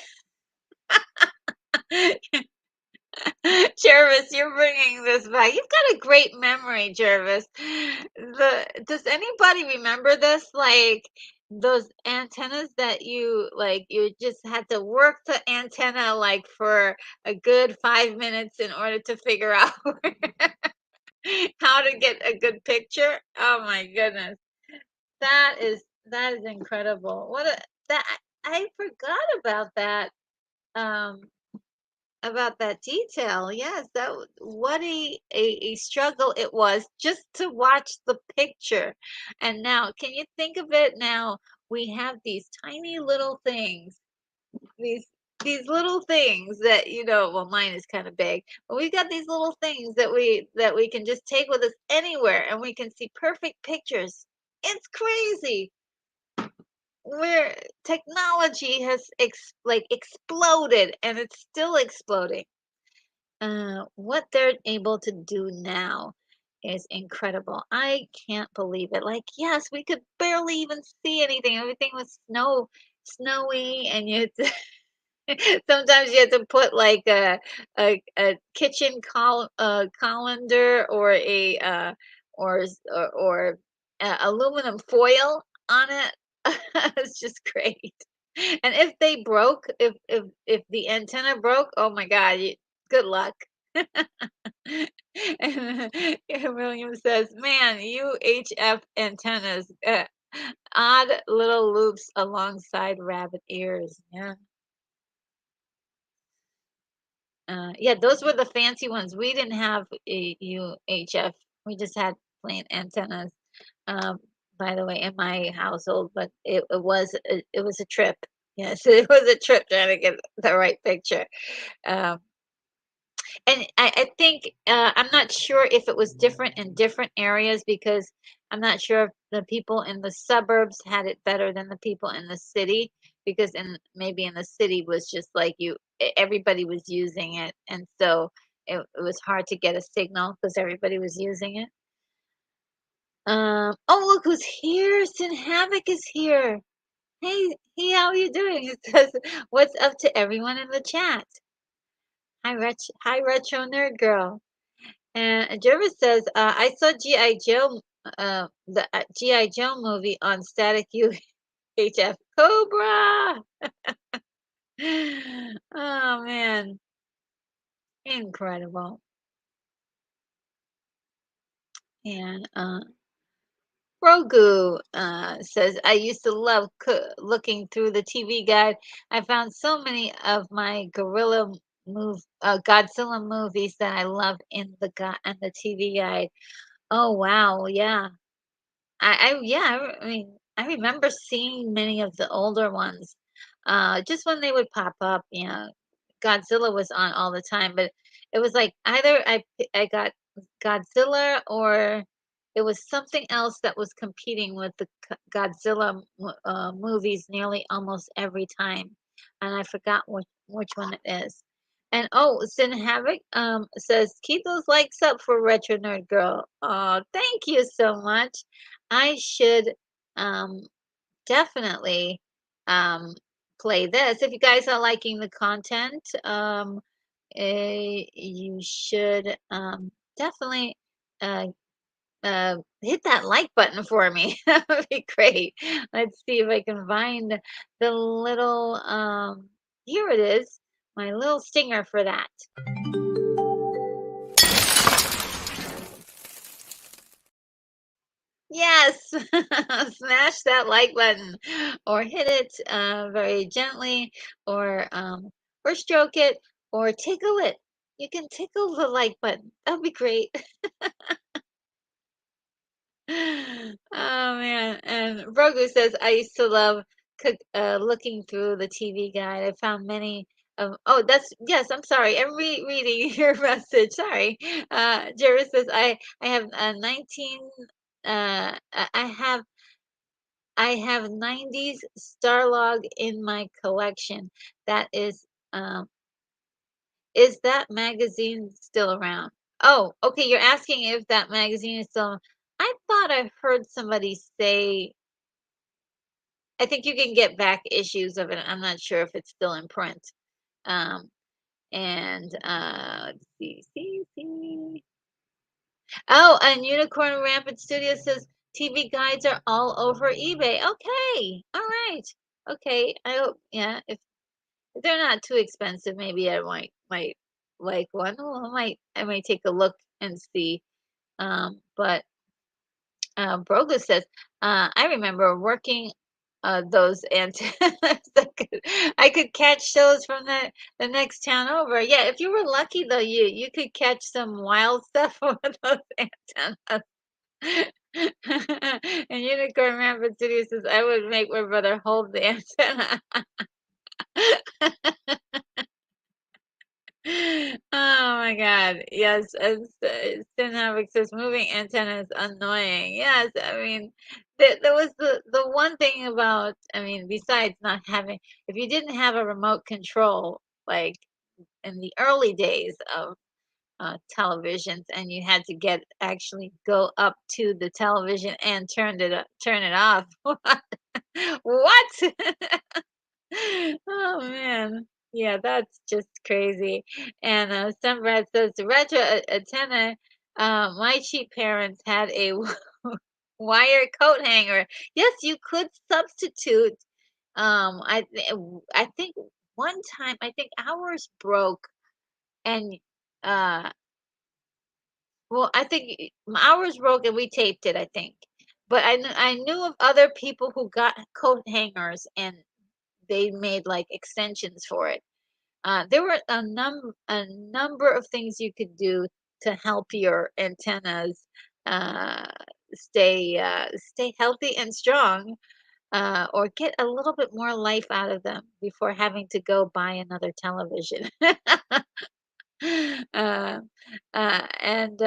A: Jervis, you're bringing this back. You've got a great memory, Jervis. Does anybody remember this? Like those antennas that you just had to work the antenna like for a good 5 minutes in order to figure out how to get a good picture? Oh my goodness. That is incredible. What a that I forgot um about that detail. Yes, what a struggle it was just to watch the picture. And now, can you think of it now? We have these tiny little things, these these little things that well, mine is kind of big, but we've got these little things that we can just take with us anywhere, and we can see perfect pictures. It's crazy where technology has exploded, and it's still exploding. What they're able to do now is incredible. I can't believe it. Like, yes, we could barely even see anything. Everything was snowy, and sometimes you had to put like a kitchen colander or or aluminum foil on it. It's just great. And if they broke, if the antenna broke, oh my God, good luck. And William says, "Man, UHF antennas, odd little loops alongside rabbit ears." Yeah, yeah, those were the fancy ones. We didn't have a UHF. We just had plain antennas. Um, by the way, in my household, but it was a trip. Yes, it was a trip trying to get the right picture. Um, and I think I'm not sure if it was different in different areas because I'm not sure if the people in the suburbs had it better than the people in the city because in maybe in the city was just like everybody was using it, and so it was hard to get a signal because everybody was using it. Oh, look who's here! Sin Havoc is here. Hey, how are you doing? It says, "What's up to everyone in the chat?" Hi, Retro Nerd Girl. And Jervis says, "I saw GI Joe, the GI Joe movie on Static UHF Cobra." Oh man, incredible! And Grogu says, "I used to love looking through the TV guide. I found so many of my Godzilla movies that I love in and the TV guide." Oh wow, yeah. I mean, I remember seeing many of the older ones, just when they would pop up. Godzilla was on all the time, but it was like either I got Godzilla or it was something else that was competing with the Godzilla movies nearly almost every time, and I forgot which one it is. And oh, Sin Havoc says, "Keep those likes up for Retro Nerd Girl." Oh, thank you so much. I should um, definitely play this. If you guys are liking the content, you should definitely uh, hit that like button for me. That would be great. Let's see if I can find the little, here it is, my little stinger for that. Yes, smash that like button or hit it very gently or stroke it or tickle it. You can tickle the like button. That'd be great. Oh man. And Brogu says, "I used to love looking through the TV guide. I found many oh, that's yes, I'm sorry. I'm reading your message. Sorry. Jerry says, I have 19 I have 90s Starlog in my collection. That is that magazine still around?" Oh, okay, you're asking if that magazine is still. I thought I heard somebody say, I think you can get back issues of it. I'm not sure if it's still in print. Um, and let's see. Oh, and Unicorn Rampant Studio says TV guides are all over eBay. Okay, all right. Okay, I hope, yeah, if they're not too expensive, maybe I might like one. Oh, I might take a look and see. But Broga says, I remember working those antennas. I could catch those from the next town over. Yeah, if you were lucky though, you could catch some wild stuff with those antennas. And Unicorn Rampant City says, "I would make my brother hold the antenna." Oh my God. Yes. And Stenhavik says moving antenna is annoying. Yes. I mean, there was the one thing about, I mean, besides not having, if you didn't have a remote control, like in the early days of televisions, and you had to actually go up to the television and turn it off. What? Oh man. Yeah, that's just crazy. And Sunbrad says the retro antenna, my cheap parents had a wire coat hanger. Yes, you could substitute. I think one time I think ours broke and uh well, I think ours broke and we taped it, I think. But I knew of other people who got coat hangers and they made like extensions for it. There were a number of things you could do to help your antennas uh, stay healthy and strong, or get a little bit more life out of them before having to go buy another television. Uh, and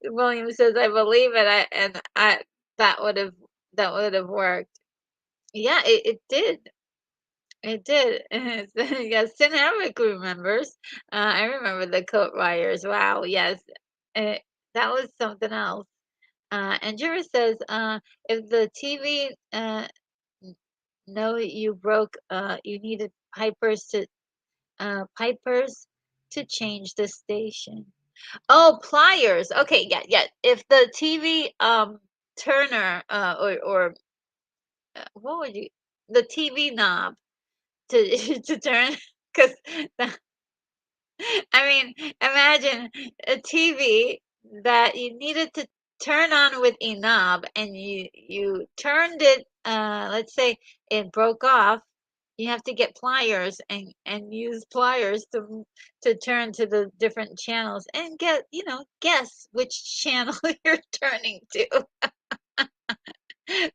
A: William says, "I believe it." I that would have that would have worked. Yeah, it did. It did. Yes, Sin Havoc remembers. I remember the coat wires. Wow, yes. Eh, that was something else. And Jira says, if the TV n- know you broke, you needed pipers to change the station. Oh, pliers. Okay, yeah, yeah. If the TV turner or what would you the TV knob to to turn because I mean, imagine a TV that you needed to turn on with a knob and you turned it, let's say it broke off, you have to get pliers and use pliers to turn to the different channels and guess which channel you're turning to.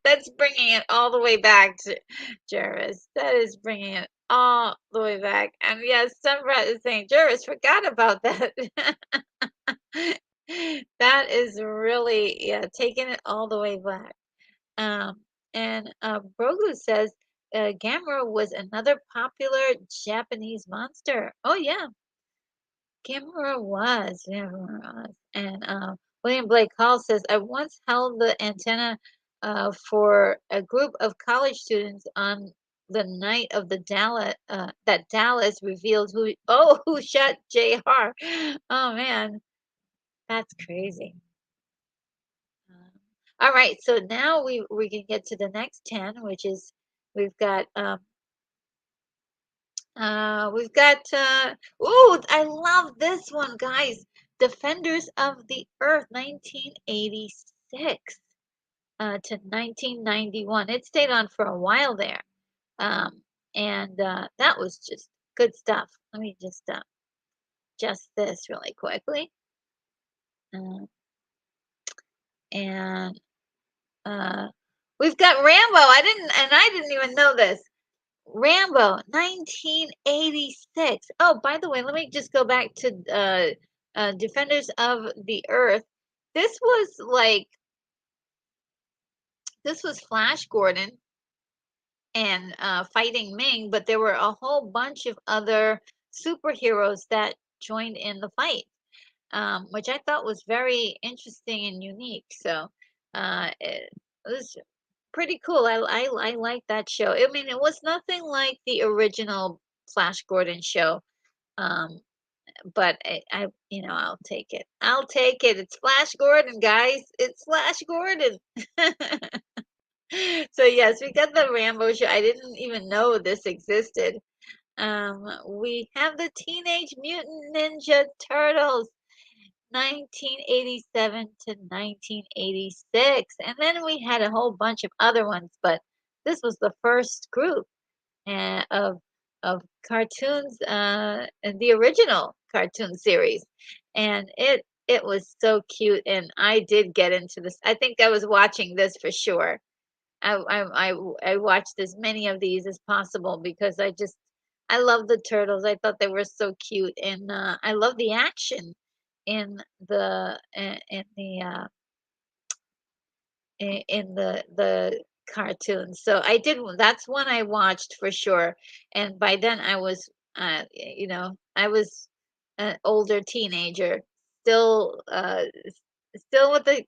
A: That's bringing it all the way back to Jervis. That is bringing it all the way back. And yes, Sunbrat is saying, Jervis, forgot about that. That is really, yeah, taking it all the way back. Um, and Brogu says, Gamera was another popular Japanese monster. Oh, yeah, Gamera was. And William Blake Hall says, I once held the antenna for a group of college students on the night of the Dallas revealed who shot JR. Oh man, that's crazy. All right, so now we can get to the next 10, which is we've got ooh, I love this one, guys. Defenders of the Earth, 1986 to 1991. It stayed on for a while there. Um, and that was just good stuff. Let me just adjust this really quickly. Uh, and we've got Rambo. I didn't even know this. Rambo, 1986. Oh, by the way, let me just go back to Defenders of the Earth. This was like this was Flash Gordon and fighting Ming, but there were a whole bunch of other superheroes that joined in the fight, which I thought was very interesting and unique. So it was pretty cool. I like that show. I mean, it was nothing like the original Flash Gordon show. Um, but I'll take it. I'll take it. It's Flash Gordon, guys. It's Flash Gordon. So yes, we got the Rambo show. I didn't even know this existed. We have the Teenage Mutant Ninja Turtles, 1987 to 1986. And then we had a whole bunch of other ones, but this was the first group of cartoons, the original cartoon series, and it was so cute. And I did get into this. I think I was watching this for sure. I watched as many of these as possible because I love the turtles. I thought they were so cute, and I love the action in the cartoons. So that's one I watched for sure. And by then I was an older teenager, still still with the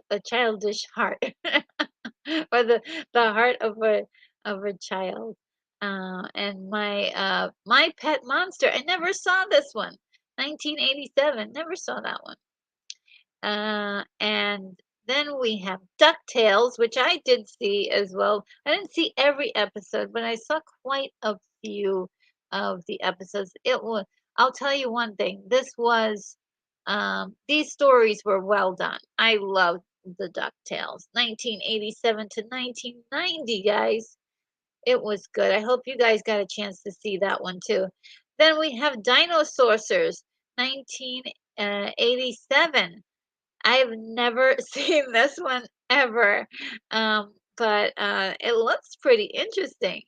A: a childish heart or the heart of a child. And my pet monster, I never saw this one. 1987, never saw that one. And Then we have DuckTales, which I did see as well. I didn't see every episode, but I saw quite a few of the episodes. It was, I'll tell you one thing, this was, these stories were well done. I loved the DuckTales. 1987 to 1990, guys. It was good. I hope you guys got a chance to see that one too. Then we have Dino Sorcerers, 1987. I've never seen this one ever, but it looks pretty interesting.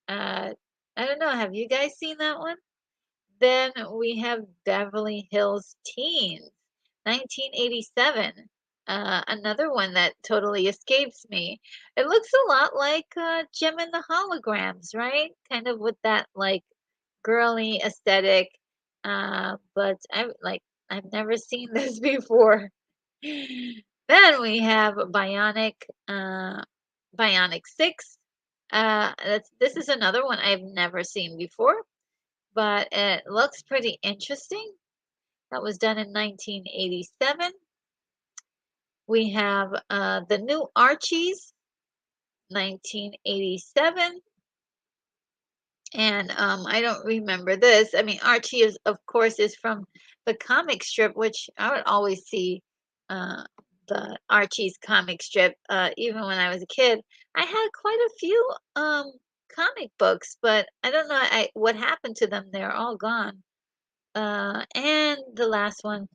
A: Uh, I don't know. Have you guys seen that one? Then we have Beverly Hills Teens, 1987. Another one that totally escapes me. It looks a lot like Gem and the Holograms, right? Kind of with that like girly aesthetic. But I've never seen this before. Then we have Bionic 6. This is another one I've never seen before, but it looks pretty interesting. That was done in 1987. We have the new Archies, 1987. And I don't remember this. I mean, Archie is, of course, is from the comic strip, which I would always see uh, the Archie's comic strip, even when I was a kid. I had quite a few comic books, but I don't know what happened to them. They're all gone. And the last one,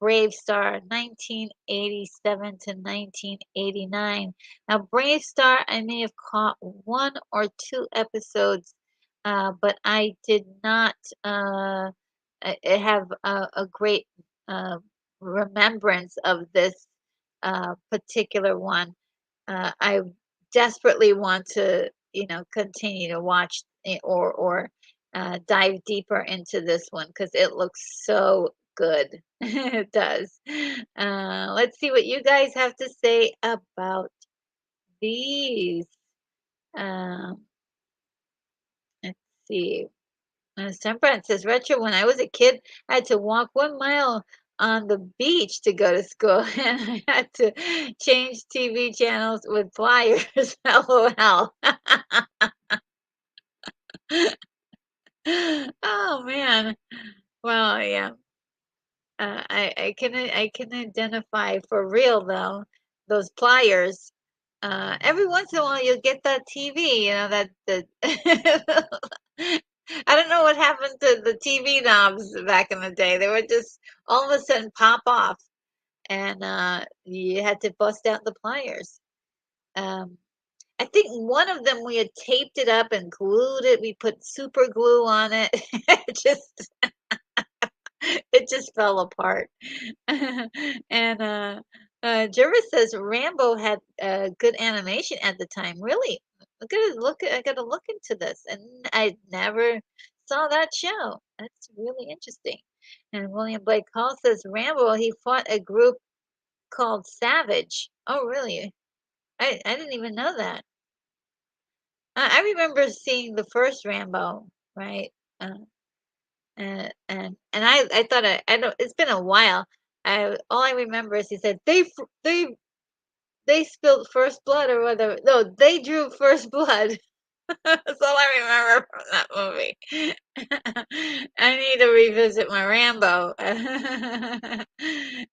A: Brave Star, 1987 to 1989. Now, Brave Star, I may have caught one or two episodes, but I did not have a great uh, remembrance of this particular one. I desperately want to, continue to watch or dive deeper into this one because it looks so good. It does. Let's see what you guys have to say about these. Um, let's see. Temperance says, Retro, when I was a kid, I had to walk 1 mile on the beach to go to school, and I had to change TV channels with pliers. LOL. Oh man. Well, yeah. I can identify for real though. Those pliers. Every once in a while you'll get that TV, that the I don't know what happened to the TV knobs back in the day. They would just all of a sudden pop off, and you had to bust out the pliers. Um, I think one of them we had taped it up and glued it. We put super glue on it. It just fell apart. And Jervis says Rambo had good animation at the time. Really? I gotta look into this. And I never saw that show. That's really interesting. And William Blake Hall says Rambo, he fought a group called Savage. Oh, really? I didn't even know that. I remember seeing the first Rambo, right? Uh, and I thought I don't. It's been a while. I All I remember is he said they spilled first blood or whatever. No, they drew first blood. That's all I remember from that movie. I need to revisit my Rambo.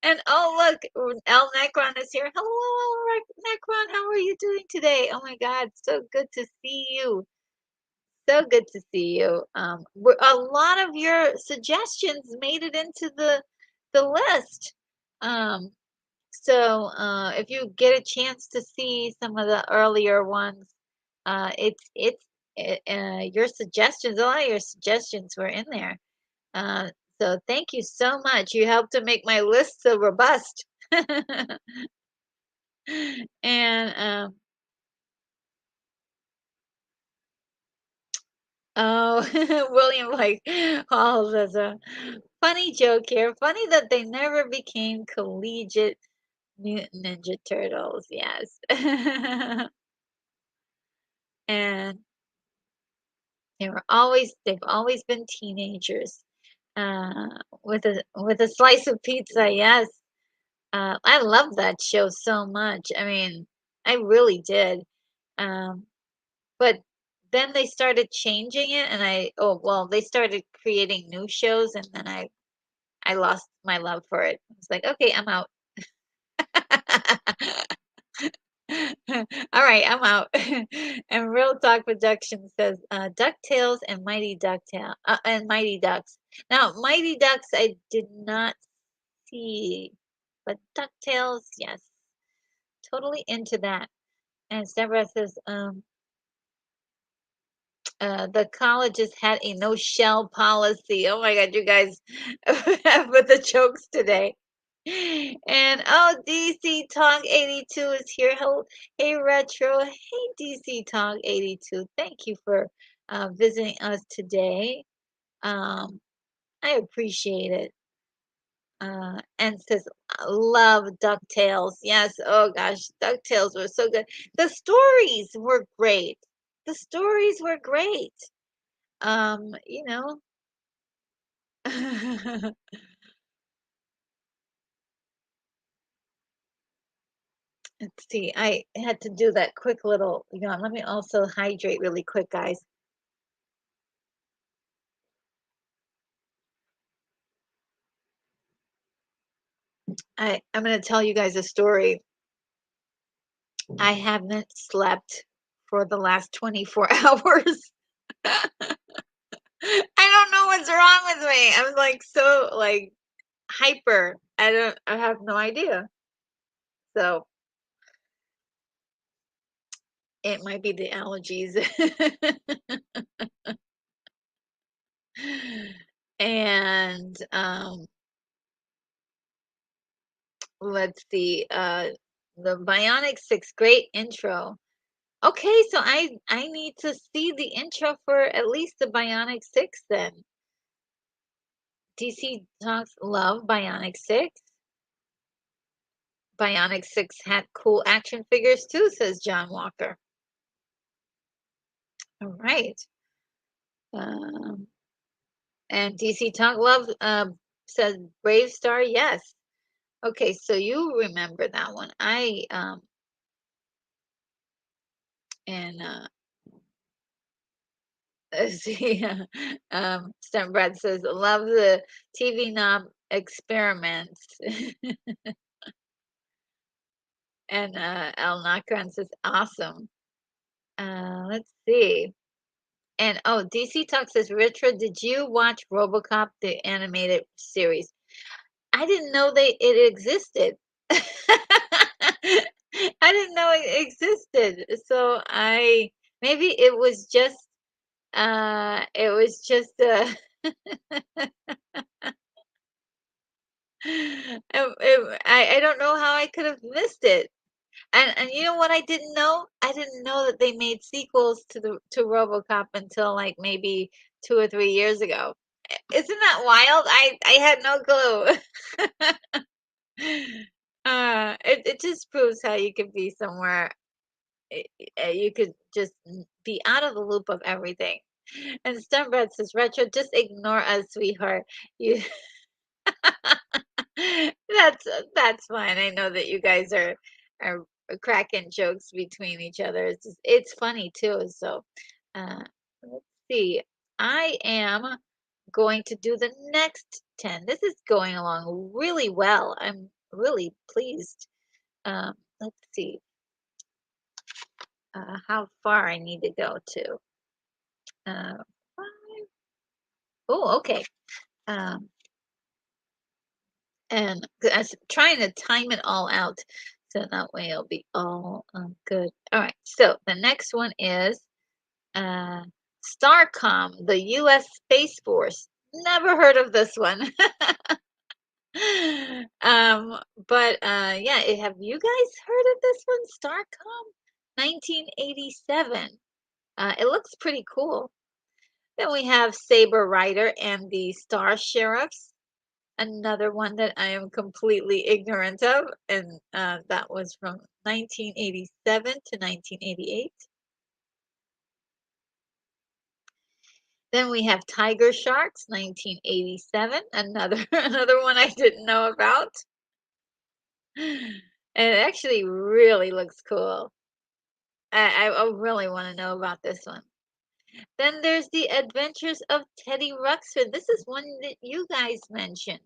A: And oh look, El Necron is here. Hello, Necron. How are you doing today? Oh my God, so good to see you. So good to see you. A lot of your suggestions made it into the list. Um, so if you get a chance to see some of the earlier ones, your suggestions. A lot of your suggestions were in there. Uh, so thank you so much. You helped to make my list so robust. And oh, William like Hall says a funny joke here. Funny that they never became collegiate Mutant Ninja Turtles. Yes. And they've always been teenagers. With a slice of pizza, yes. I love that show so much. I mean, I really did. Um, but then they started changing it, and well, they started creating new shows, and then I lost my love for it. I was like, okay, I'm out. All right, I'm out. And Real Talk Production says, DuckTales and Mighty Ducks. Now, Mighty Ducks, I did not see, but DuckTales, yes, totally into that. And Deborah says, the colleges had a no shell policy. Oh my God, you guys with the jokes today. And oh, DC Talk 82 is here. Hello, hey Retro. Hey DC Talk 82. Thank you for visiting us today. Um, I appreciate it. And says, "I love DuckTales. Yes, oh gosh, DuckTales were so good. The stories were great. The stories were great. You know, let's see. I had to do that quick little, let me also hydrate really quick, guys. I'm going to tell you guys a story. I haven't slept for the last 24 hours. I don't know what's wrong with me. I'm like so like hyper. I have no idea. So it might be the allergies. And let's see, the Bionic 6, great intro. Okay, so I need to see the intro for at least the Bionic 6 then. DC Talks love Bionic 6. Bionic 6 had cool action figures too, says John Walker. All right. Um, and DC Talk love says Brave Star, yes. Okay, so you remember that one. And let's see. Stunt Brad says, love the TV knob experiments. And El Nakran says, awesome. Let's see. And oh, DC Talk says, Retro, did you watch RoboCop, the animated series? I didn't know it existed. I didn't know it existed. So maybe it was just I don't know how I could have missed it. And you know what I didn't know? I didn't know that they made sequels to RoboCop until like maybe 2 or 3 years ago. Isn't that wild? I had no clue. It just proves how you could be somewhere. You could just be out of the loop of everything. And Stunbread says, Retro, just ignore us, sweetheart. You that's fine. I know that you guys are cracking jokes between each other. It's funny too. So let's see. I am going to do the next 10. This is going along really well. I'm really pleased. Let's see how far I need to go to. Uh, oh, okay. Um, and I was trying to time it all out so that way it'll be all good. All right. So the next one is uh, STARCOM, the U.S. Space Force. Never heard of this one. um, but yeah, have you guys heard of this one? STARCOM, 1987. It looks pretty cool. Then we have Saber Rider and the Star Sheriffs, another one that I am completely ignorant of, and that was from 1987 to 1988. Then we have Tiger Sharks, 1987, another another one I didn't know about. And it actually really looks cool. I really wanna know about this one. Then there's The Adventures of Teddy Ruxpin. This is one that you guys mentioned,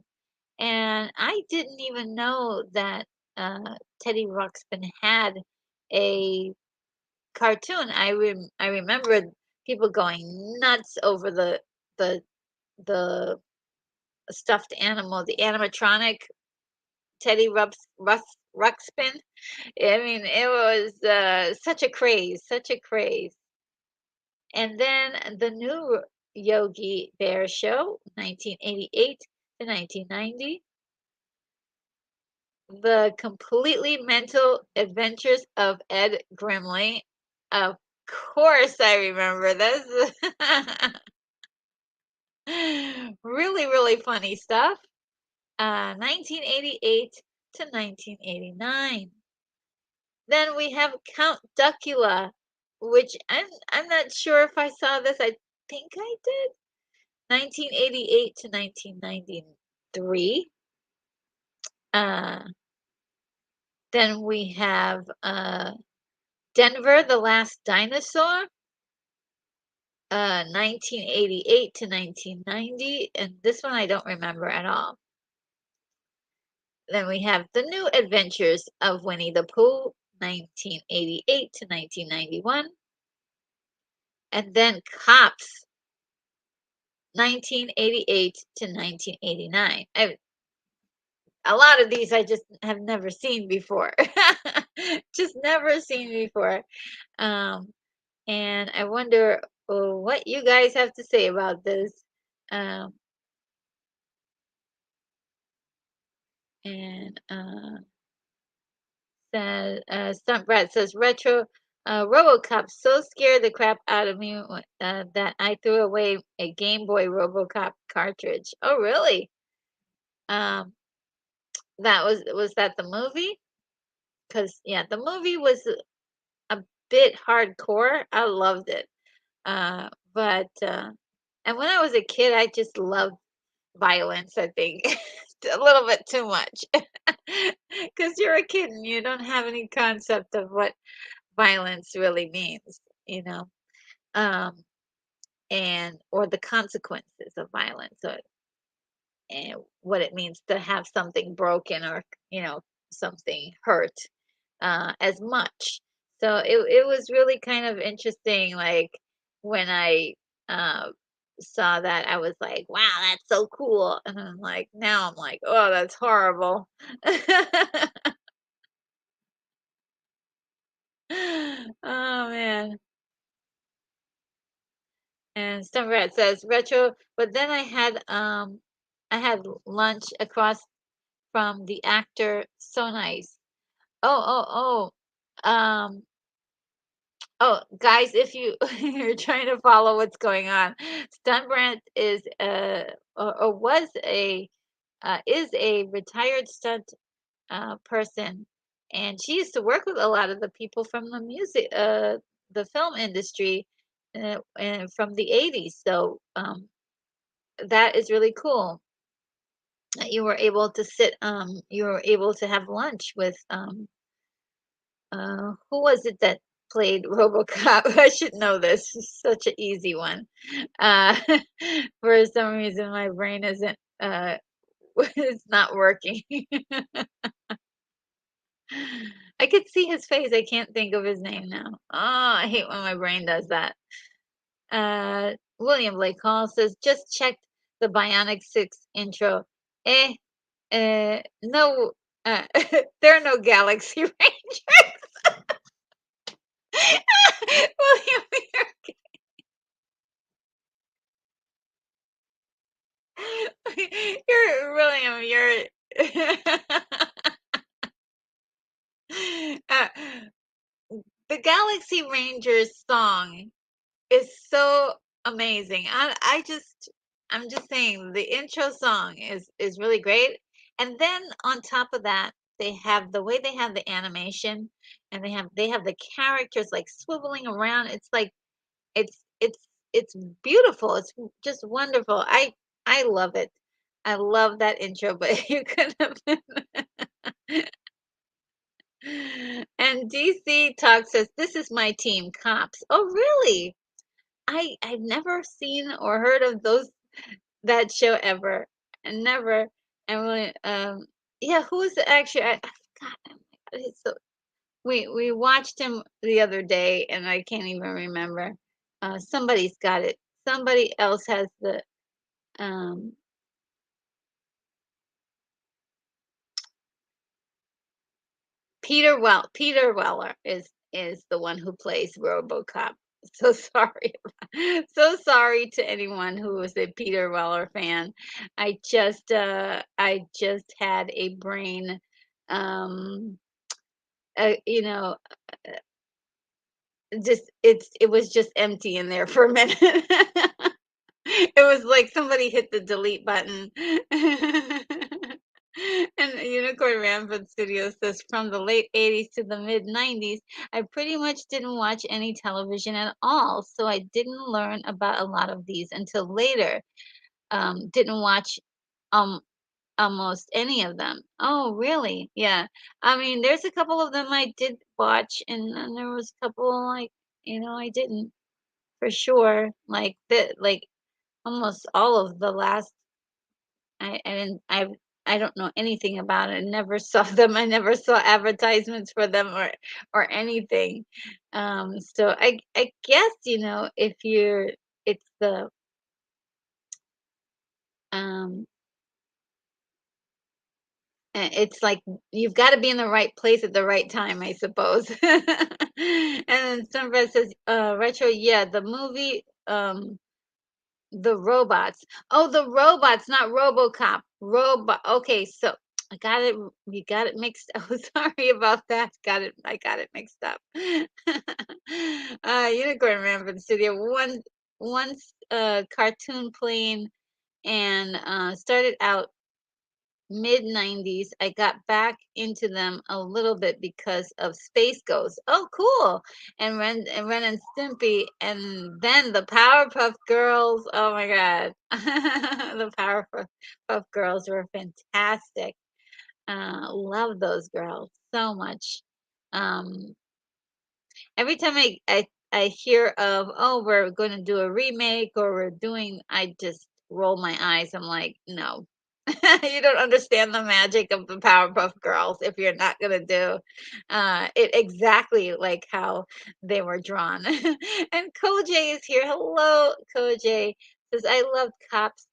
A: and I didn't even know that, Teddy Ruxpin had a cartoon. I remembered people going nuts over the the stuffed animal, the animatronic Teddy Ruxpin. I mean, it was, such a craze, such a craze. And then the new Yogi Bear show, 1988 to 1990. The Completely Mental Adventures of Ed Grimley. Of course, I remember this. Really, really funny stuff. 1988 to 1989. Then we have Count Duckula, which I'm not sure if I saw this. I think I did. 1988 to 1993. Uh, then we have Denver, the Last Dinosaur, 1988 to 1990, and this one I don't remember at all. Then we have The New Adventures of Winnie the Pooh, 1988 to 1991, and then Cops, 1988 to 1989. A lot of these I just have never seen before. Just never seen before. Um, and I wonder what you guys have to say about this. Um, and Stunt Brat says retro RoboCop so scared the crap out of me that I threw away a Game Boy RoboCop cartridge. Oh, really? Um, that was that the movie? Because yeah, the movie was a bit hardcore. I loved it. But and when I was a kid, I just loved violence, I think. A little bit too much. Because you're a kid and you don't have any concept of what violence really means, you know, um, and or the consequences of violence or and what it means to have something broken or, something hurt as much. So it was really kind of interesting. Like when I uh, saw that, I was like, wow, that's so cool. And I'm like, now I'm like, oh, that's horrible. Oh man. And Stumprat says retro, but then I had lunch across from the actor so nice. Oh, oh, oh. Oh, guys, if you're trying to follow what's going on, Stuntbrand is or was a is a retired stunt person, and she used to work with a lot of the people from the film industry, and from the 80s. So that is really cool that you were able to have lunch with who was it that played RoboCop? I should know this. It's such an easy one. Uh, for some reason, my brain isn't. It's not working. I could see his face. I can't think of his name now. Oh, I hate when my brain does that. William Blake Hall says, just checked the Bionic Six intro. Eh, no, there are no Galaxy Rangers. William, you're William, uh, the Galaxy Rangers song is so amazing. I'm just saying the intro song is really great. And then on top of that, they have the way they have the animation and they have the characters like swiveling around. It's like it's it's beautiful. It's just wonderful. I love it. I love that intro, but you could have been And DC Talk says, "This is my team, Cops." Oh, really? I've never seen or heard of those that show ever, and never. And when, yeah, who is the actor? I forgot. Oh my God, we watched him the other day, and I can't even remember. Somebody's got it. Somebody else has the um Peter Weller is the one who plays RoboCop. So sorry. So sorry to anyone who was a Peter Weller fan. I just had a brain um you know, just it was just empty in there for a minute. It was like somebody hit the delete button. And Unicorn Rampant Studio says, from the late 80s to the mid 90s, I pretty much didn't watch any television at all. So I didn't learn about a lot of these until later. Didn't watch um almost any of them. Oh, really? Yeah. I mean, there's a couple of them I did watch, and then there was a couple like, I didn't for sure. Like almost all of the last I didn't I don't know anything about it. I never saw them. I never saw advertisements for them or anything. So I guess, if it's the um it's like you've got to be in the right place at the right time, I suppose. And then Sunrise says, retro, yeah, the movie, the robots. Oh, the robots, not RoboCop. Robot. Okay, so I got it. You got it mixed. Oh, sorry about that. Got it. I got it mixed up. Unicorn Rampant Studio. Once cartoon playing and started out mid 90s. I got back into them a little bit because of Space Ghost. Oh, cool. And Ren and Stimpy, and then the Powerpuff Girls. Oh my God. The Powerpuff Girls were fantastic. Love those girls so much. Um, every time I hear of, oh, we're going to do a remake or I just roll my eyes. I'm like, no. You don't understand the magic of the Powerpuff Girls if you're not going to do it exactly like how they were drawn. And Koj is here. Hello, Koj. Says, I loved Cops.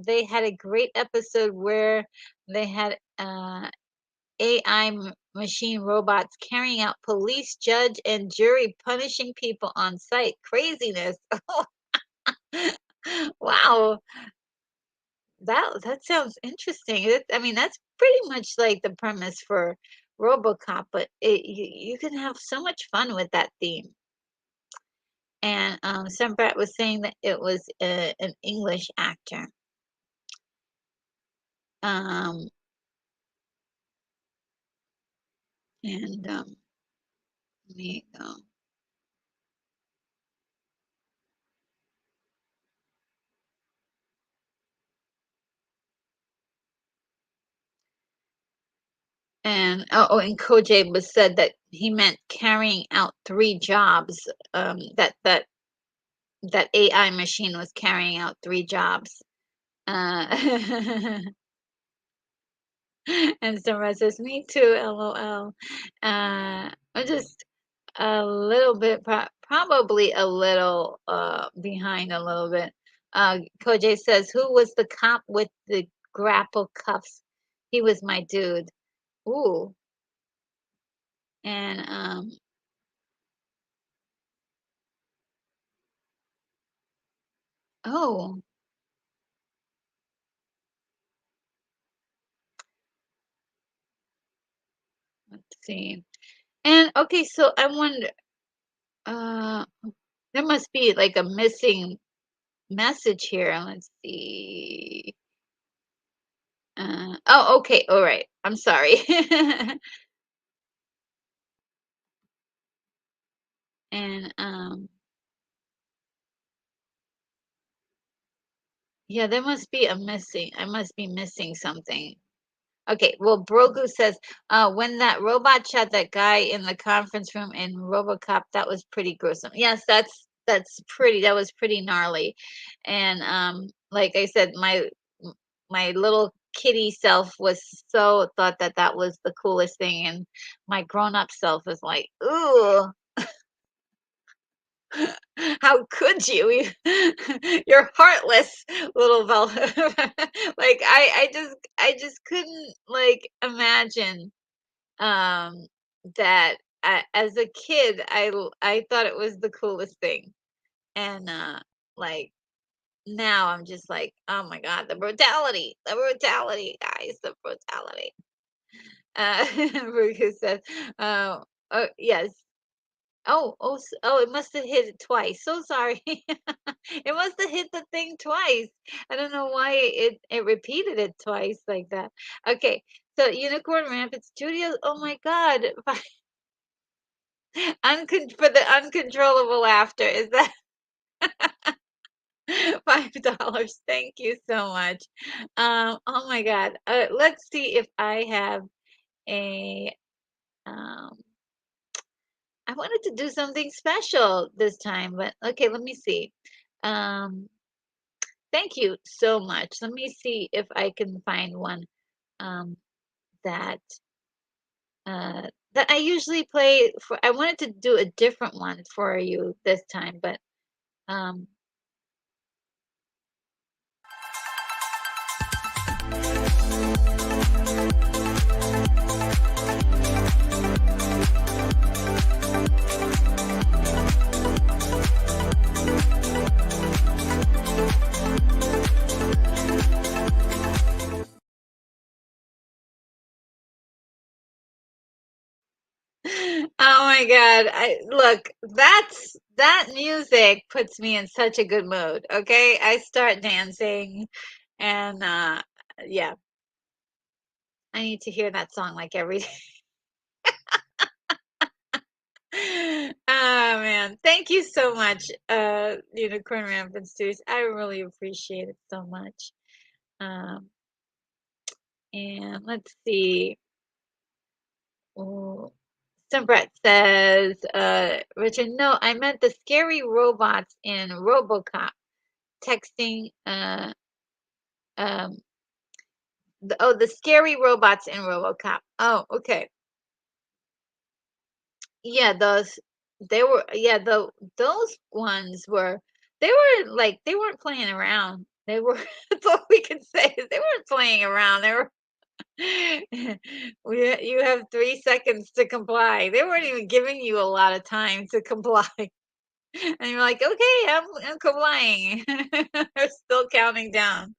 A: They had a great episode where they had AI machine robots carrying out police, judge, and jury, punishing people on site. Craziness. Wow, that sounds interesting. I mean, that's pretty much like the premise for RoboCop, but you can have so much fun with that theme. And some Brett was saying that it was an English actor. Um, and let me go. And Koj was said that he meant carrying out three jobs. That AI machine was carrying out three jobs. Uh, and Samara says, "Me too, LOL." I'm just a little bit, probably a little behind a little bit. Koj says, "Who was the cop with the grapple cuffs? He was my dude." Ooh, and oh, let's see. And okay, so I wonder, uh, there must be like a missing message here. Let's see. Oh, okay. All right. I'm sorry. And yeah, there must be a missing. I must be missing something. Okay, well, Brogu says, when that robot shot that guy in the conference room in RoboCop, that was pretty gruesome. Yes, that was pretty gnarly. And like I said, my little kitty self was so thought that that was the coolest thing, and my grown-up self was like, "Ooh, how could you? You're heartless, little Vel." Like I just couldn't like imagine um that as a kid I thought it was the coolest thing. And like now I'm just like, oh my god, the brutality, guys, the brutality. Ruka says, oh yes. Oh, it must have hit it twice. So sorry. It must have hit the thing twice. I don't know why it repeated it twice like that. Okay, so Unicorn Rampant Studios. Oh my God, for the uncontrollable laughter. Is that $5? Thank you so much. Oh my God. Let's see if I have a. Um, I wanted to do something special this time, but okay, let me see. Um, Thank you so much. Let me see if I can find one um, that that I usually play for. I wanted to do a different one for you this time, but um, oh my God! I look, that music puts me in such a good mood. Okay, I start dancing, and yeah, I need to hear that song like every day. Oh man, thank you so much, Unicorn Rampant Studios. I really appreciate it so much. Um, and let's see. Oh, Brett says, Richard, no, I meant the scary robots in RoboCop texting. Um, the scary robots in RoboCop. Oh, okay. Yeah, those ones were, they weren't playing around. They were, that's all we can say is they weren't playing around. They were, you have 3 seconds to comply. They weren't even giving you a lot of time to comply. And you're like, okay, I'm complying. They're still counting down.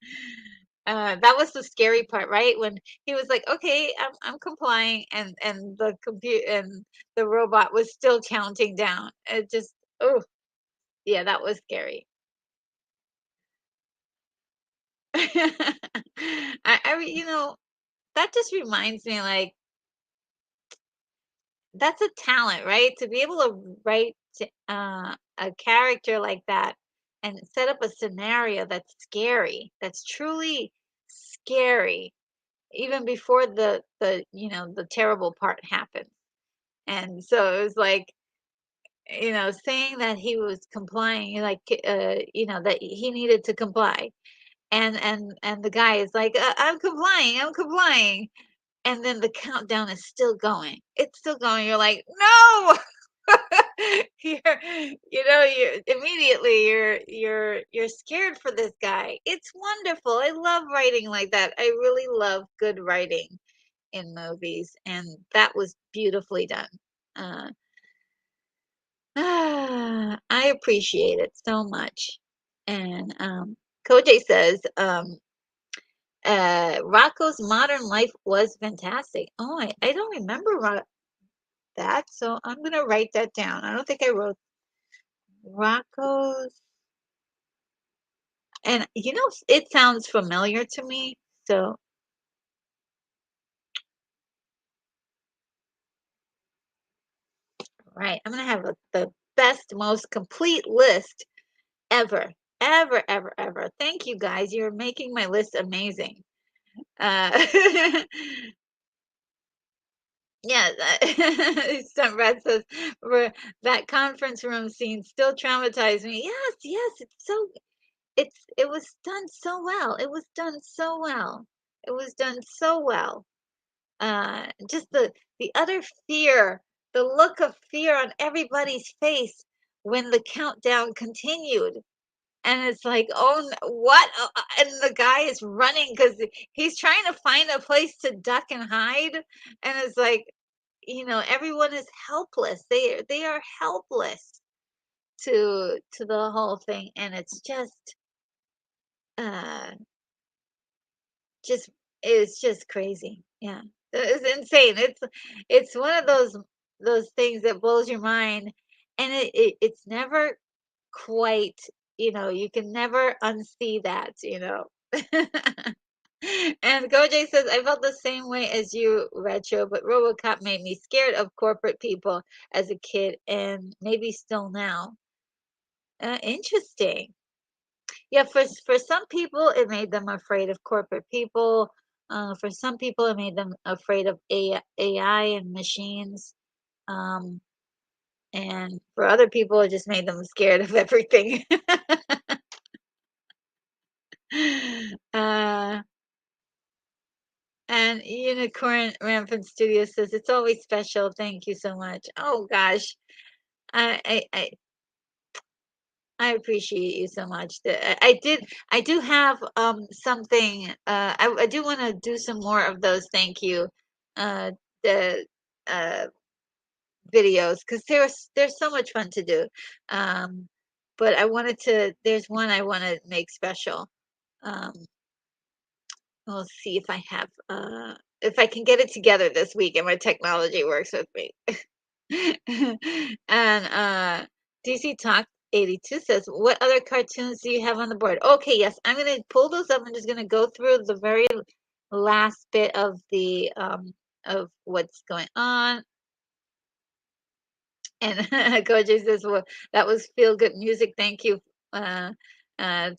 A: That was the scary part, right? When he was like, "Okay, I'm complying," and the compute and the robot was still counting down. It just, oh, yeah, that was scary. That just reminds me, like, that's a talent, right? To be able to write a character like that and set up a scenario that's scary, that's truly scary, even before the terrible part happened. And so it was like, saying that he was complying, like, that he needed to comply. And the guy is like, I'm complying, I'm complying. And then the countdown is still going. It's still going. You're like, no. You're scared for this guy. It's wonderful. I love writing like that. I really love good writing in movies, and that was beautifully done. Uh, I appreciate it so much. And Koj says, Rocco's modern life was fantastic. Oh, I don't remember that, so I'm gonna write that down. I don't think I wrote Rocco's, and it sounds familiar to me. So, right, I'm gonna have the best, most complete list ever, ever, ever, ever. Thank you guys. You're making my list amazing. Uh, yeah, Sunrise says, that conference room scene still traumatized me. Yes, yes, it was done so well. It was done so well. It was done so well. Just the utter fear, the look of fear on everybody's face when the countdown continued. And it's like, oh, what? And the guy is running because he's trying to find a place to duck and hide. And it's like, everyone is helpless. They are helpless to the whole thing, and uh just it's just crazy. Yeah. It's insane. It's one of those things that blows your mind, and it's never quite, you can never unsee that. And Goj says, I felt the same way as you, Retro, but RoboCop made me scared of corporate people as a kid and maybe still now. Interesting. Yeah, for some people, it made them afraid of corporate people. For some people, it made them afraid of AI and machines. Um, and for other people, it just made them scared of everything. uh, and Unicorn Rampant Studio says, it's always special. Thank you so much. Oh gosh. I I I, I appreciate you so much. I do have something. I do want to do some more of those. Thank you, uh, the uh videos, because they're so much fun to do. Um, but I wanted to. There's one I want to make special. Um, we'll see if I can get it together this week and my technology works with me. And DC Talk 82 says, what other cartoons do you have on the board? Okay, yes, I'm gonna pull those up. I'm just gonna go through the very last bit of what's going on. And Koji says, well, that was feel good music. Thank you. Uh,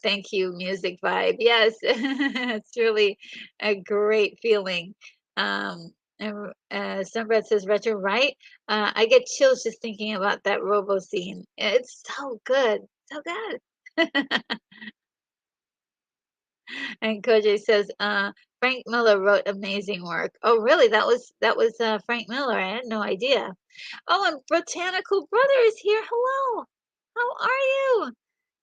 A: thank you, music vibe. Yes, it's really a great feeling. And Sunbread says, retro, right? I get chills just thinking about that robo scene. It's so good. So good. And Koji says, Frank Miller wrote amazing work. Oh, really? That was Frank Miller. I had no idea. Oh, and Botanical Brother is here. Hello. How are you?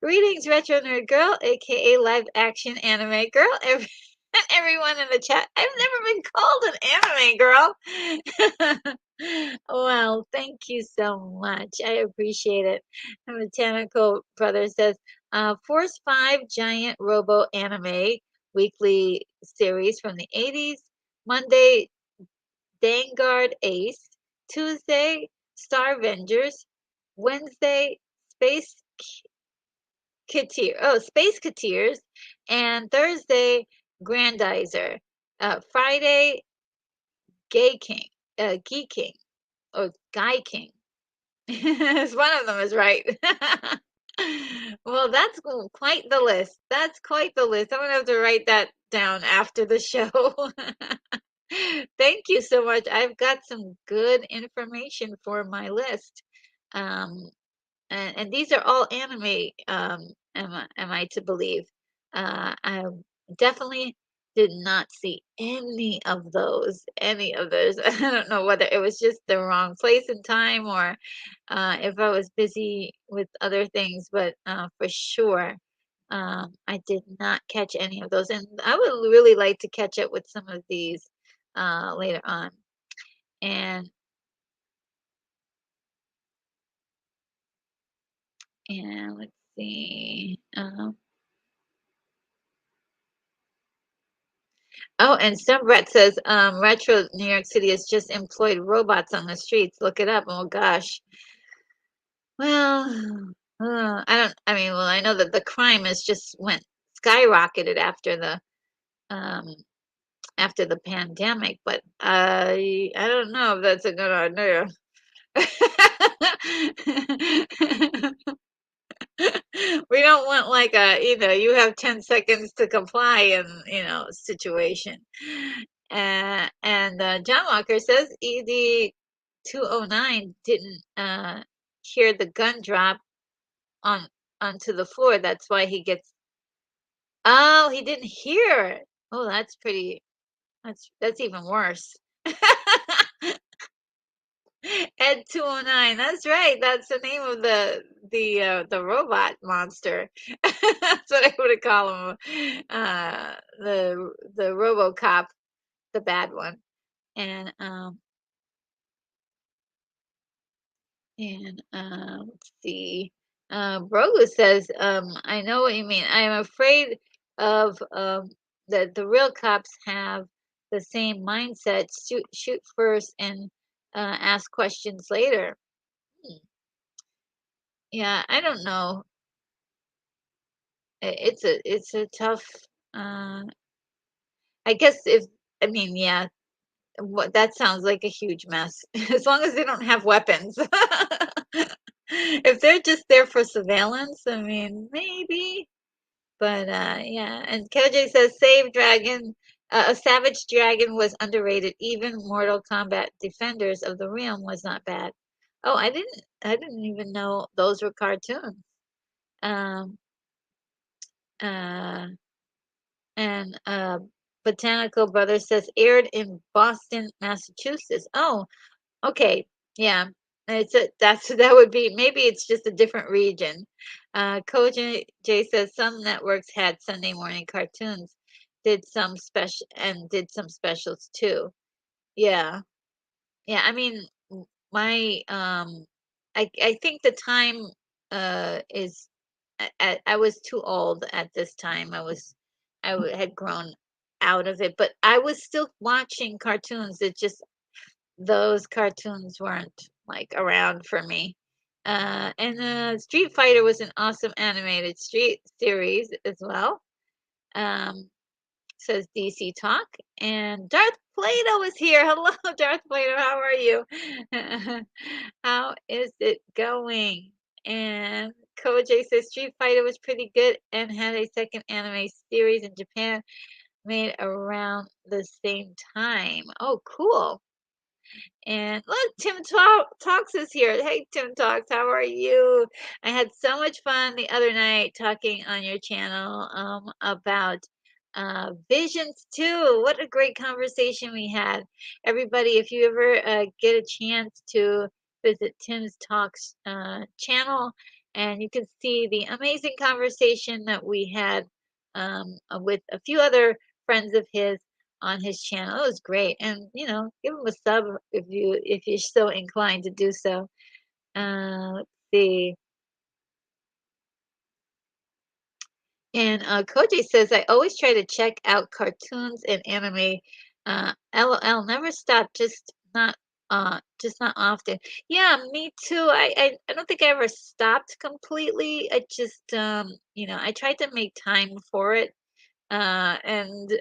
A: Greetings, Retro Nerd Girl, aka Live Action Anime Girl, and everyone in the chat. I've never been called an anime girl. Well, thank you so much. I appreciate it. And Botanical Brother says, Force 5 Giant Robo Anime weekly series from the 80s. Monday, Vanguard Ace. Tuesday, Star Avengers. Wednesday, Space Cateers. And Thursday, Grandizer. Friday, Gay King, Geek King, or Guy King. One of them is right. Well, that's quite the list. That's quite the list. I'm gonna have to write that down after the show. Thank you so much. I've got some good information for my list. Um, and these are all anime, am I to believe. I definitely did not see any of those. I don't know whether it was just the wrong place and time, or if I was busy with other things, but for sure, I did not catch any of those. And I would really like to catch up with some of these later on. And let's see. Oh, and Sunbret says, Retro New York City has just employed robots on the streets. Look it up. Oh gosh. Well, I know that the crime has just went skyrocketed um after the pandemic, but I don't know if that's a good idea. We don't want like a, you have 10 seconds to comply in, situation. And John Walker says ED 209 didn't hear the gun drop on onto the floor. That's why he gets. Oh, he didn't hear it. Oh, that's pretty. That's even worse. Ed 209. That's right. That's the name of the robot monster. That's what I would call him. The RoboCop, the bad one. And let's see. Brogu says, I know what you mean. I am afraid of that the real cops have the same mindset. Shoot first and ask questions later. Hmm. Yeah, I don't know. It's a tough. Uh, I guess if I mean, yeah, what that sounds like a huge mess. As long as they don't have weapons. If they're just there for surveillance, I mean, maybe. But yeah, and KJ says Save Dragon, a Savage Dragon was underrated. Even Mortal Kombat Defenders of the Realm was not bad. Oh, I didn't even know those were cartoons. Um, uh, and Botanical Brother says aired in Boston, Massachusetts. Oh, okay. Yeah. That would be, maybe it's just a different region. Coach J says some networks had Sunday morning cartoons, did some specials too. Yeah. Yeah, I mean, my I think the time is I was too old at this time. Had grown out of it, but I was still watching cartoons. It just those cartoons weren't like around for me. And Street Fighter was an awesome animated street series as well. Um, says DC Talk. And Darth Plato is here. Hello, Darth Plato. How are you? How is it going? And Koji says Street Fighter was pretty good and had a second anime series in Japan made around the same time. Oh, cool. And look, Talks is here. Hey, Tim Talks, how are you? I had so much fun the other night talking on your channel about visions too. What a great conversation we had. Everybody, if you ever get a chance to visit Tim's Talks channel, and you can see the amazing conversation that we had with a few other friends of his on his channel. It was great. And give him a sub if you're so inclined to do so. Let's see. And Koji says I always try to check out cartoons and anime. LOL, never stop, just not often. Yeah, me too. I don't think I ever stopped completely. I just I tried to make time for it. And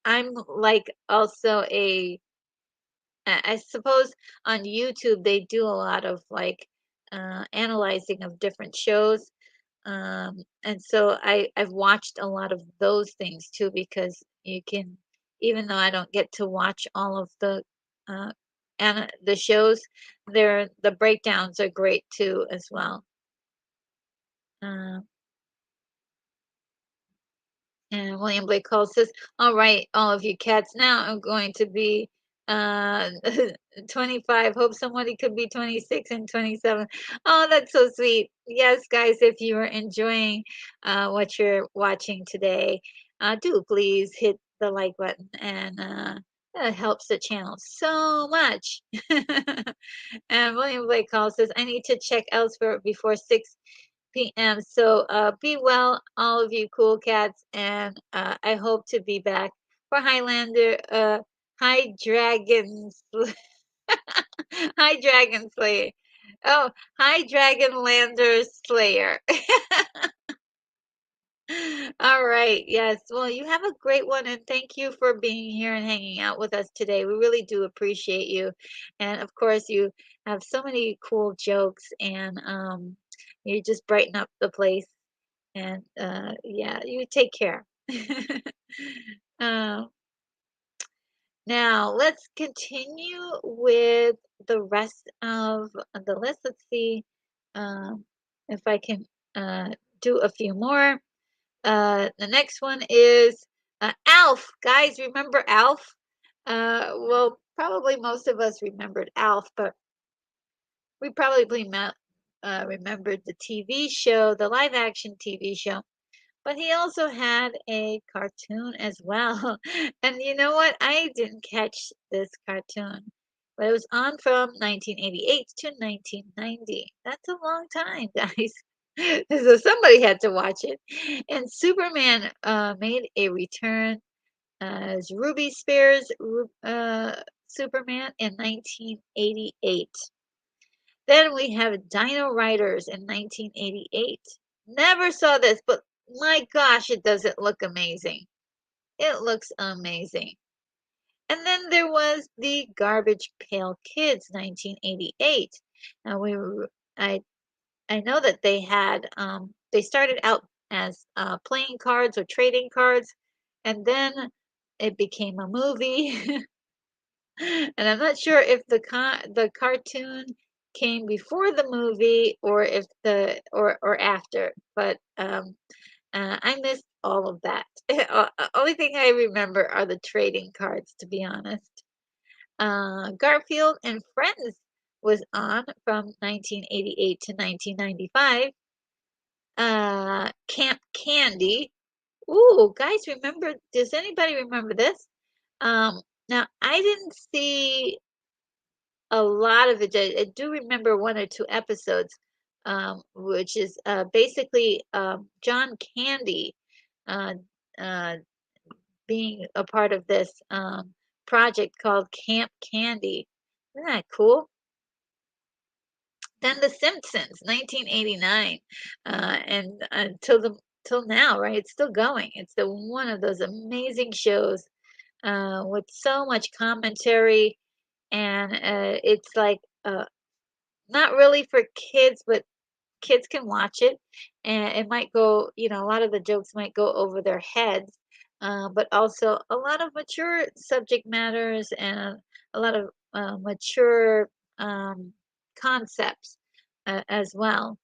A: I'm like also I suppose on YouTube they do a lot of like analyzing of different shows. And so I've watched a lot of those things too because you can, even though I don't get to watch all of uh the shows, the breakdowns are great too as well. Uh, And William Blake Cole says, all right, all of you cats, now I'm going to be uh 25. Hope somebody could be 26 and 27. Oh, that's so sweet. Yes, guys, if you are enjoying what you're watching today, do please hit the like button and that helps the channel so much. And William Blake Cole says, I need to check elsewhere before 6 p.m. So be well, all of you cool cats, and I hope to be back for Highlander. Hi Dragons, Hi Dragon Slayer. Oh, Hi Dragonlander Slayer. All right. Yes. Well, you have a great one, and thank you for being here and hanging out with us today. We really do appreciate you. And of course, you have so many cool jokes, and you just brighten up the place. And yeah, you take care. Um, Now let's continue with the rest of the list. Let's see if I can do a few more. The next one is Alf. Guys, remember Alf? Well, probably most of us remembered Alf, but we probably remembered the TV show, the live action TV show. But he also had a cartoon as well. And you know what? I didn't catch this cartoon, but it was on from 1988 to 1990. That's a long time, guys. So somebody had to watch it. And Superman made a return as Ruby Spears' Superman in 1988. Then we have Dino Riders in 1988. Never saw this, but my gosh, it doesn't look amazing. It looks amazing. And then there was the Garbage Pail Kids 1988. Now I I know that they started out as playing cards or trading cards, and then it became a movie. And I'm not sure if the cartoon came before the movie or if the or after, but I missed all of that. Only thing I remember are the trading cards, to be honest. Garfield and Friends was on from 1988 to 1995. Camp Candy. Ooh, guys, remember? Does anybody remember this? Um, Now I didn't see a lot of it. I do remember one or two episodes, which is basically John Candy uh, uh, being a part of this project called Camp Candy. Isn't that cool? Then The Simpsons, 1989, and till now, right? It's still going. It's the one of those amazing shows with so much commentary, and it's like not really for kids, but kids can watch it, and it might go, a lot of the jokes might go over their heads, but also a lot of mature subject matters and a lot of mature concepts as well.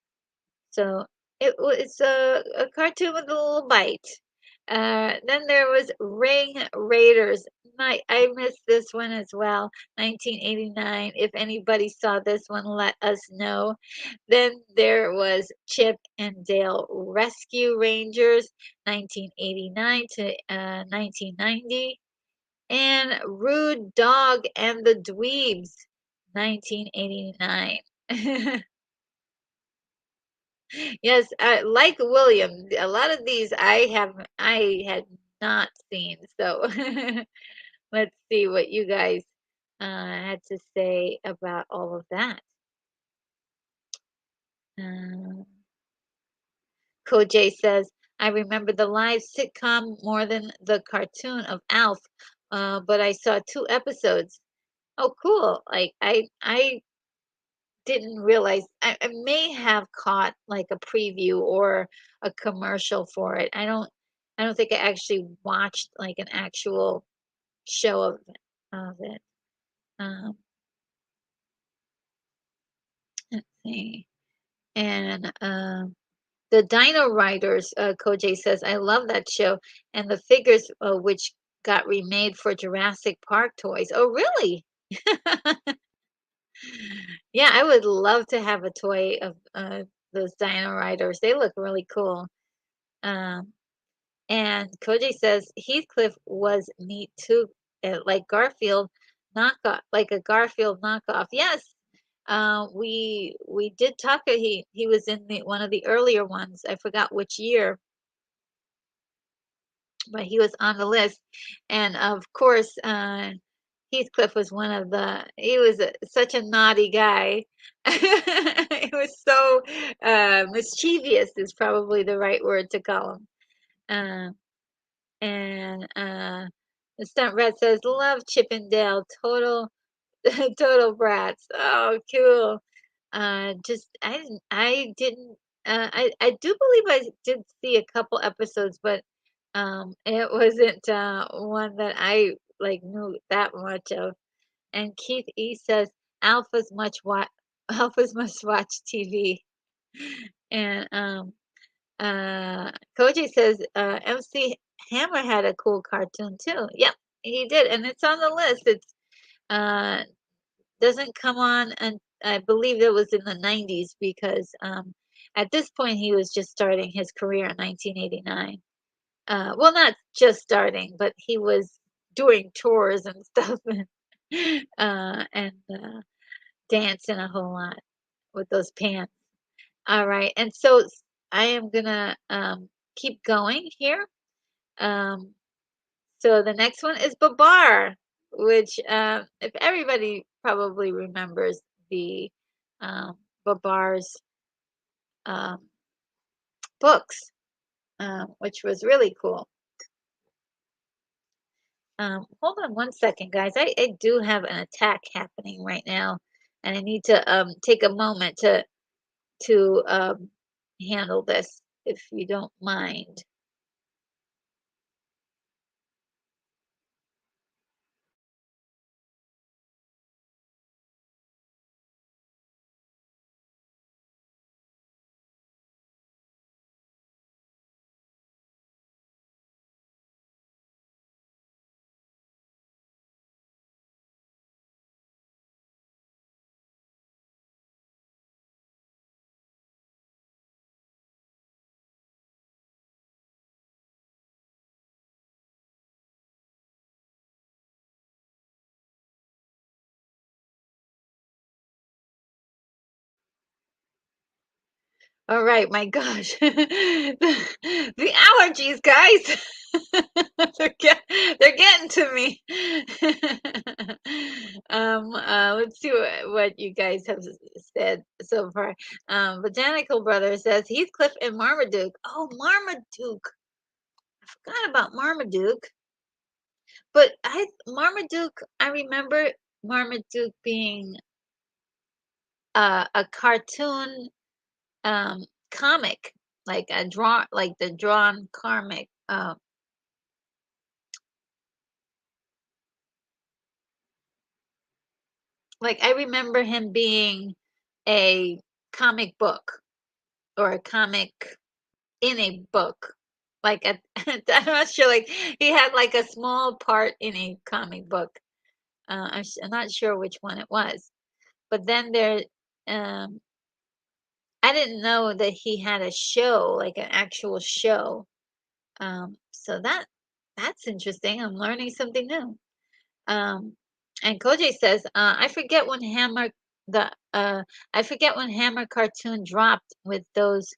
A: So it's a cartoon with a little bite. Then there was Ring Raiders. I missed this one as well. 1989. If anybody saw this one, let us know. Then there was Chip and Dale Rescue Rangers, 1989 to 1990. And Rude Dog and the Dweebs, 1989. Yes, like William, a lot of these I had not seen. So let's see what you guys had to say about all of that. Uh, Koj says, I remember the live sitcom more than the cartoon of Alf, but I saw two episodes. Oh, cool! Like I didn't realize I may have caught like a preview or a commercial for it. I don't think I actually watched like an actual show of it. Um, let's see. And the Dino Riders, Koj says, I love that show and the figures which got remade for Jurassic Park toys. Oh, really? Yeah, I would love to have a toy of those Dino Riders. They look really cool. Um, and Koji says Heathcliff was neat too, like Garfield knockoff, like a Garfield knockoff. Yes, we did talk. He was in one of the earlier ones. I forgot which year, but he was on the list. And of course, Heathcliff was one of the. He was such a naughty guy. He was so mischievous is probably the right word to call him. Uh, And the stunt rat says, "Love Chippendale, total, total brats." Oh, cool. Just I didn't I do believe I did see a couple episodes, but it wasn't one that I like knew that much of. And Keith E says alphas must watch TV. And Koji says MC Hammer had a cool cartoon too. Yep, he did, and it's on the list. It's uh doesn't come on, and I believe it was in the 90s because at this point he was just starting his career in 1989. Well, not just starting, but he was doing tours and stuff and dancing a whole lot with those pants. All right, and so I am gonna keep going here. Um, so the next one is Babar, which if everybody probably remembers the Babar's um, books, which was really cool. Hold on one second, guys. I do have an attack happening right now, and I need to take a moment to handle this, if you don't mind. All right, my gosh. The allergies, guys. They're getting to me. Let's see what you guys have said so far. Botanical Brother says Heathcliff and Marmaduke. Oh, Marmaduke. I forgot about Marmaduke. But Marmaduke, I remember Marmaduke being a cartoon comic, like the drawn comic. Like I remember him being a comic book or a comic in a book. Like I'm not sure. Like he had like a small part in a comic book. I'm not sure which one it was. But then um, I didn't know that he had a show, like an actual show. So that's interesting. I'm learning something new. Um, and Koji says, the I forget when Hammer cartoon dropped with those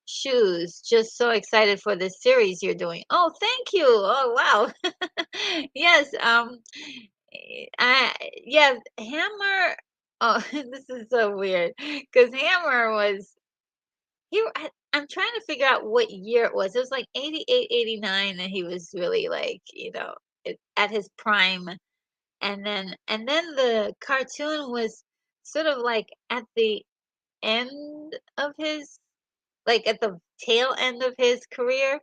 A: shoes. Just so excited for this series you're doing. Oh, thank you. Oh, wow. Yes. I yeah, Hammer. Oh, this is so weird because Hammer was I'm trying to figure out what year it was. It was like 88, 89, and he was really like, at his prime. And then the cartoon was sort of like at the end of his like at the tail end of his career,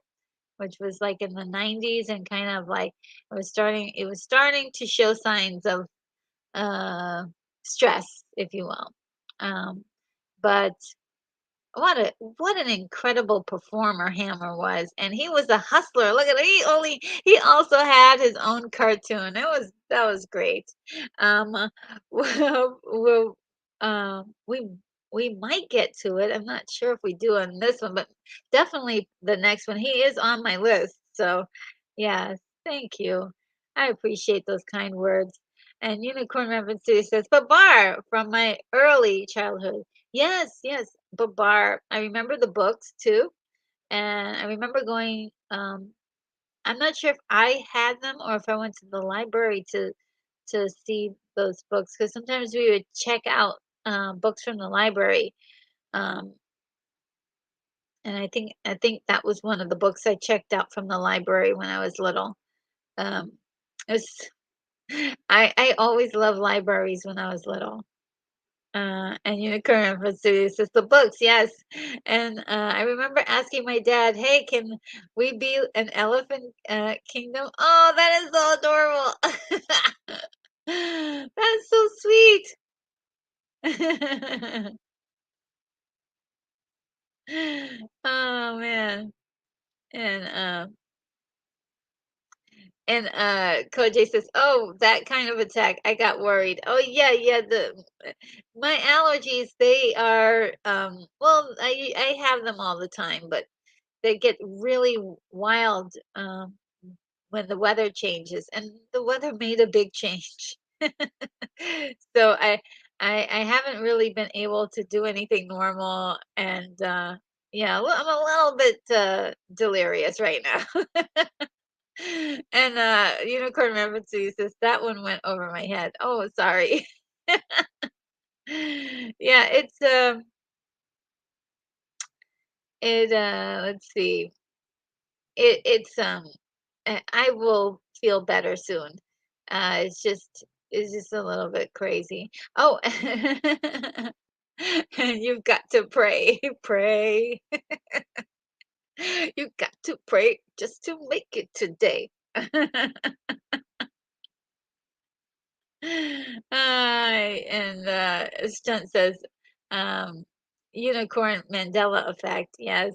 A: which was like in the 90s, and kind of like it was starting to show signs of uh stress, if you will. But what an incredible performer Hammer was, and he was a hustler. Look at he also had his own cartoon. That was great. Well, we might get to it. I'm not sure if we do on this one, but definitely the next one. He is on my list. So, yeah, thank you. I appreciate those kind words. And Unicorn Rampant City says, Babar from my early childhood. Yes, yes, Babar. I remember the books too, and I remember going. I'm not sure if I had them or if I went to the library to see those books, because sometimes we would check out books from the library, um, and I think that was one of the books I checked out from the library when I was little. Um, it was, I always loved libraries when I was little. And Unicorn Pursuits, it's the books, yes. And I remember asking my dad, "Hey, can we be an elephant kingdom?" Oh, that is so adorable. That's so sweet. Oh man. And Koj says, "Oh, that kind of attack. I got worried." Oh yeah, yeah, my allergies, they are well, I have them all the time, but they get really wild when the weather changes, and the weather made a big change. So I haven't really been able to do anything normal, and yeah, I'm a little bit delirious right now. And Unicorn References says that one went over my head. Oh, sorry. Yeah, let's see. I will feel better soon. It's just a little bit crazy. Oh, and you've got to pray, pray. You got to pray just to make it today. And Stunt says, um, unicorn Mandela effect. Yes.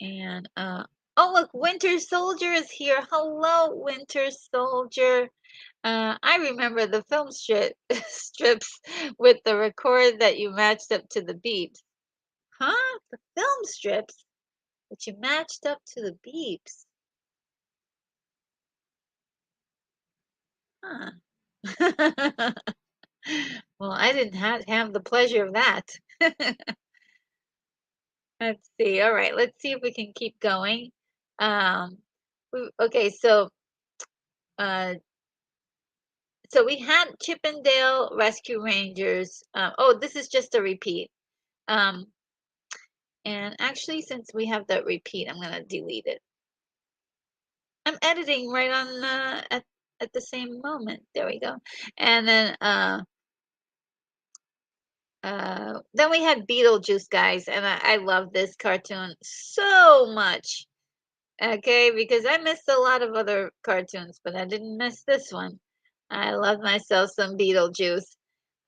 A: And oh, look, Winter Soldier is here. Hello, Winter Soldier. I remember the film strips with the record that you matched up to the beeps. Huh? The film strips that you matched up to the beeps. Huh. Well, I didn't have the pleasure of that. Let's see. All right, let's see if we can keep going. Okay, uh, so we had Chippendale Rescue Rangers. Oh, this is just a repeat. Um, and actually, since we have that repeat, I'm gonna delete it. I'm editing right on at the same moment. There we go. And then we had Beetlejuice, guys, and I love this cartoon so much. Okay, because I missed a lot of other cartoons, but I didn't miss this one. I love myself some Beetlejuice.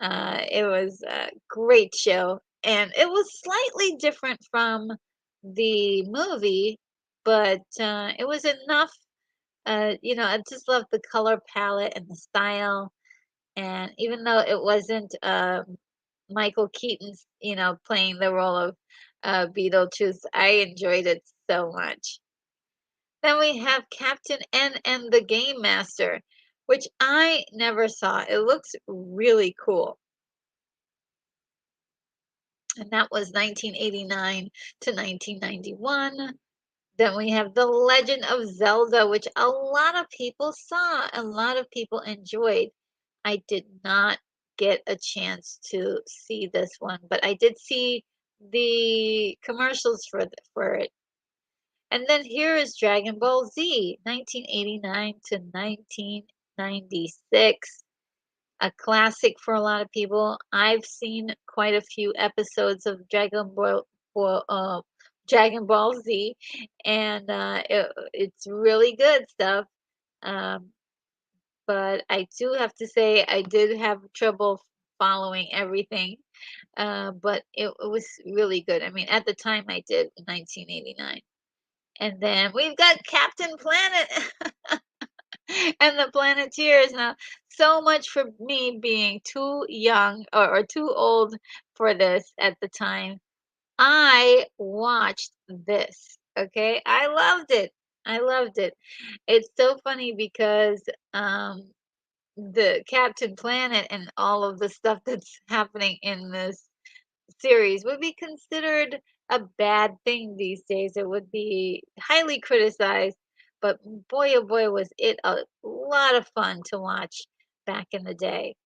A: It was a great show, and it was slightly different from the movie, but it was enough. I just love the color palette and the style, and even though it wasn't Michael Keaton's, playing the role of Beetlejuice, I enjoyed it so much. Then we have Captain N and the Game Master, which I never saw. It looks really cool. And that was 1989 to 1991. Then we have The Legend of Zelda, which a lot of people saw, a lot of people enjoyed. I did not get a chance to see this one, but I did see the commercials for it. And then here is Dragon Ball Z, 1989 to 1996, a classic for a lot of people. I've seen quite a few episodes of Dragon Ball Z, and it's really good stuff. Um, but I do have to say I did have trouble following everything, but it was really good. I mean, at the time I did in 1989. And then we've got Captain Planet and the Planeteers. Now, so much for me being too young or too old for this at the time. I watched this. Okay. I loved it. I loved it. It's so funny because the Captain Planet and all of the stuff that's happening in this series would be considered a bad thing these days. It would be highly criticized, but boy, oh boy, was it a lot of fun to watch back in the day.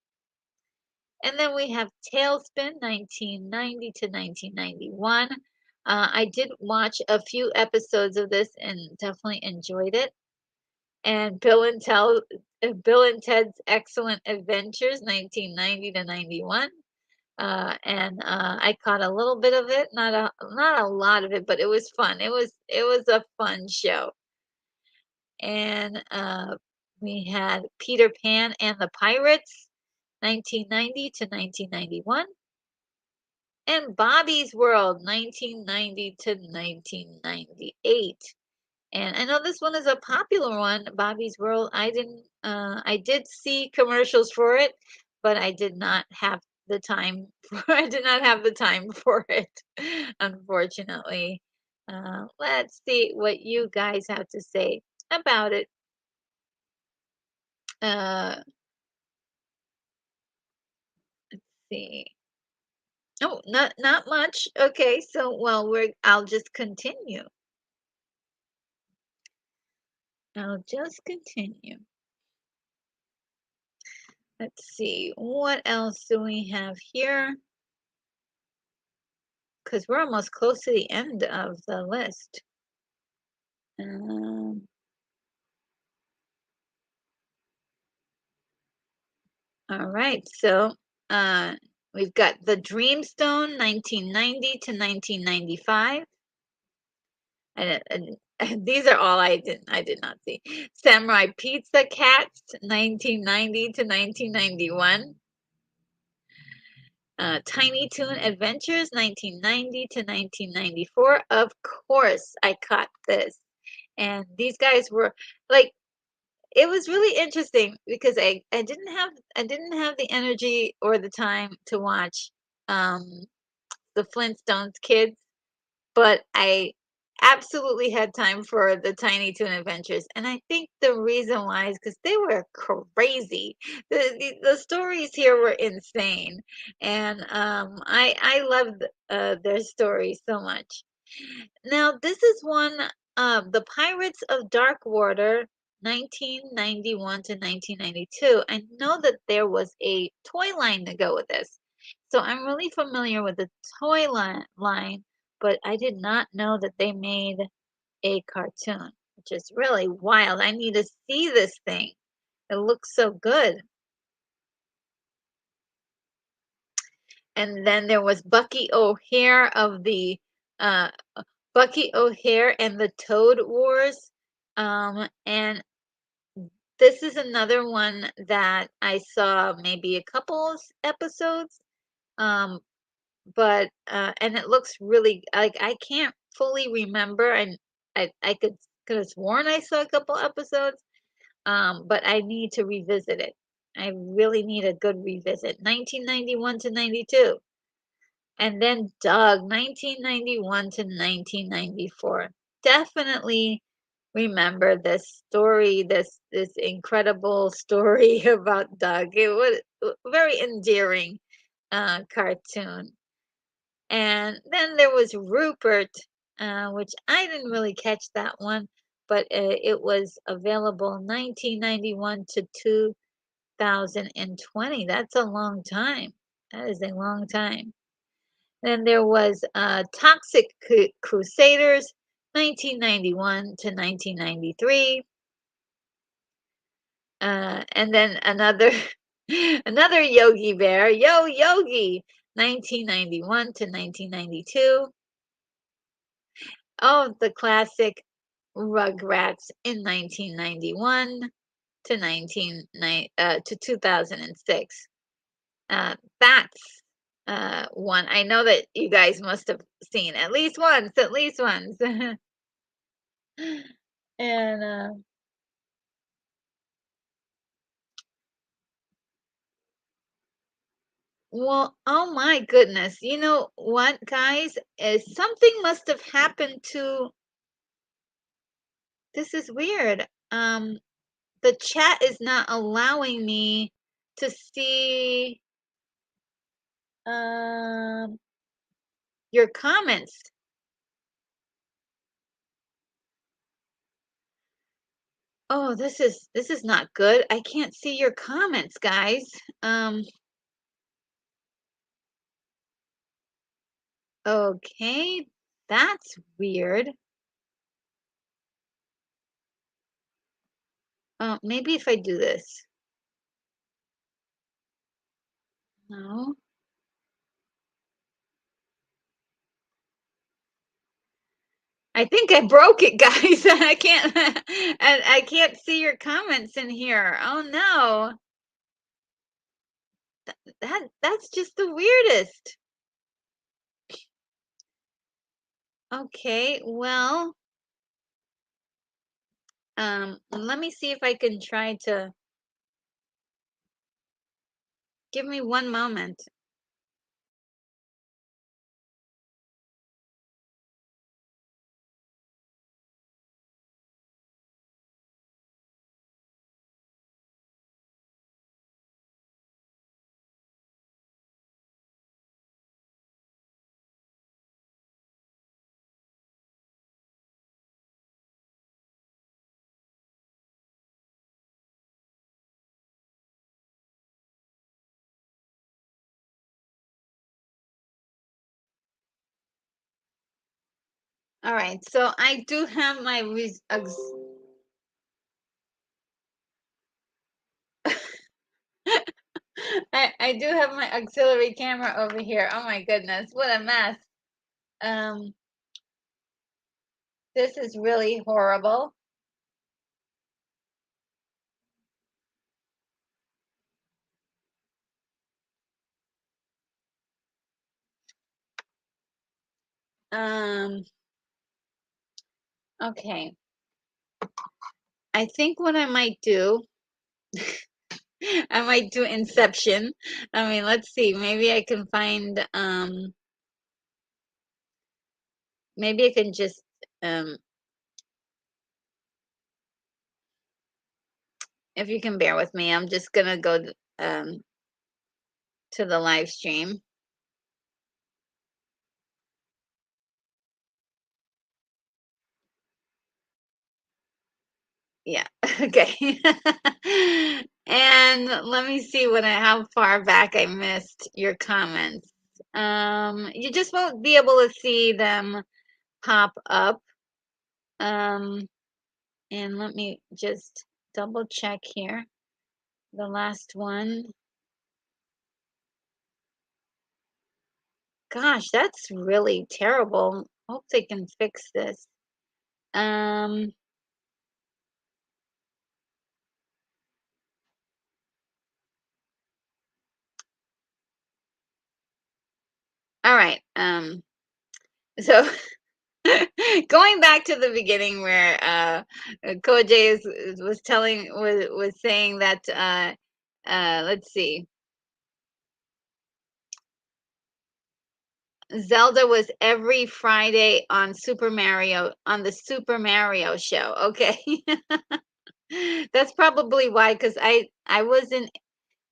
A: And then we have Tailspin, 1990 to 1991. I did watch a few episodes of this and definitely enjoyed it. And Bill and Ted's Excellent Adventures, 1990 to 91. And I caught a little bit of it, not a lot of it, but it was fun. It was a fun show. And we had Peter Pan and the Pirates, 1990 to 1991, and Bobby's World, 1990 to 1998. And I know this one is a popular one, Bobby's World. I did see commercials for it, but I did not have the time I did not have the time for it, unfortunately. Let's see what you guys have to say about it. Uh, see. Oh, not much. Okay, so well, I'll just continue. I'll just continue. Let's see, what else do we have here? Because we're almost close to the end of the list. Um, all right, so we've got the Dreamstone, 1990 to 1995. And these are all I did not see. Samurai Pizza Cats, 1990 to 1991. Tiny Toon Adventures, 1990 to 1994. Of course, I caught this. And these guys were like, it was really interesting because I didn't have the energy or the time to watch um the Flintstones kids, but I absolutely had time for the Tiny Toon Adventures. And I think the reason why is because they were crazy. The stories here were insane, and I loved their stories so much. Now this is one, the Pirates of Dark Water, 1991 to 1992. I know that there was a toy line to go with this. So I'm really familiar with the line, but I did not know that they made a cartoon, which is really wild. I need to see this thing. It looks so good. And then there was uh, Bucky O'Hare and the Toad Wars. And this is another one that I saw maybe a couple episodes. Um, but and it looks really like I can't fully remember, and I could have sworn I saw a couple episodes, but I need to revisit it. I really need a good revisit. 1991 to 92, and then Doug, 1991 to 1994. Definitely remember this story, this incredible story about Doug. It was a very endearing cartoon. And then there was Rupert, which I didn't really catch that one, but it was available 1991 to 2020. That's a long time. That is a long time. Then there was Toxic Crusaders, 1991 to 1993. And then another another Yogi Bear, Yo Yogi, 1991 to 1992. Oh, the classic Rugrats in 1991 to 2006. That's one I know that you guys must have seen at least once, at least once. And well, oh my goodness. You know what, guys? Is something must have happened to this is weird. The chat is not allowing me to see um your comments. Oh, this is not good. I can't see your comments, guys. Um, okay, that's weird. Maybe if I do this. No. I think I broke it, guys. I can't and I can't see your comments in here. Oh no. That's just the weirdest. Okay, well, let me see if I can try to give me one moment. All right, so I do have my I do have my auxiliary camera over here. Oh my goodness, what a mess. Um, this is really horrible. Um, okay. I think what I might do, I might do Inception. I mean, let's see. Maybe I can find, maybe I can just, um, if you can bear with me, I'm just gonna go, to the live stream. Yeah. Okay. And let me see how far back I missed your comments. You just won't be able to see them pop up. Um, and let me just double check here. The last one. Gosh, that's really terrible. Hope they can fix this. Um, all right. So going back to the beginning where Koj was saying that let's see, Zelda was every Friday on the Super Mario show. Okay. That's probably why, because I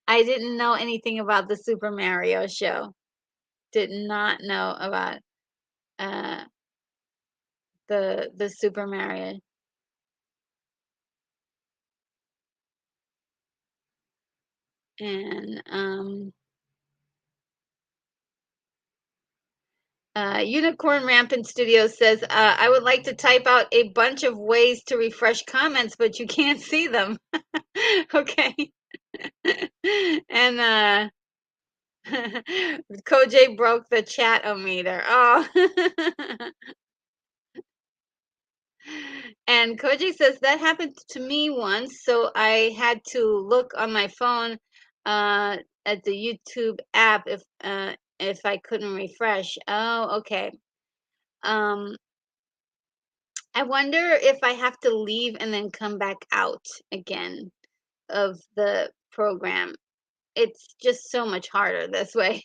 A: didn't know anything about the Super Mario show. Did not know about uh the Super Mario. And Unicorn Rampant Studios says, I would like to type out a bunch of ways to refresh comments, but you can't see them. Okay. And Koj broke the chat-o-meter. Oh. And Koji says that happened to me once, so I had to look on my phone at the YouTube app if I couldn't refresh. Oh, okay. Um, I wonder if I have to leave and then come back out again of the program. It's just so much harder this way.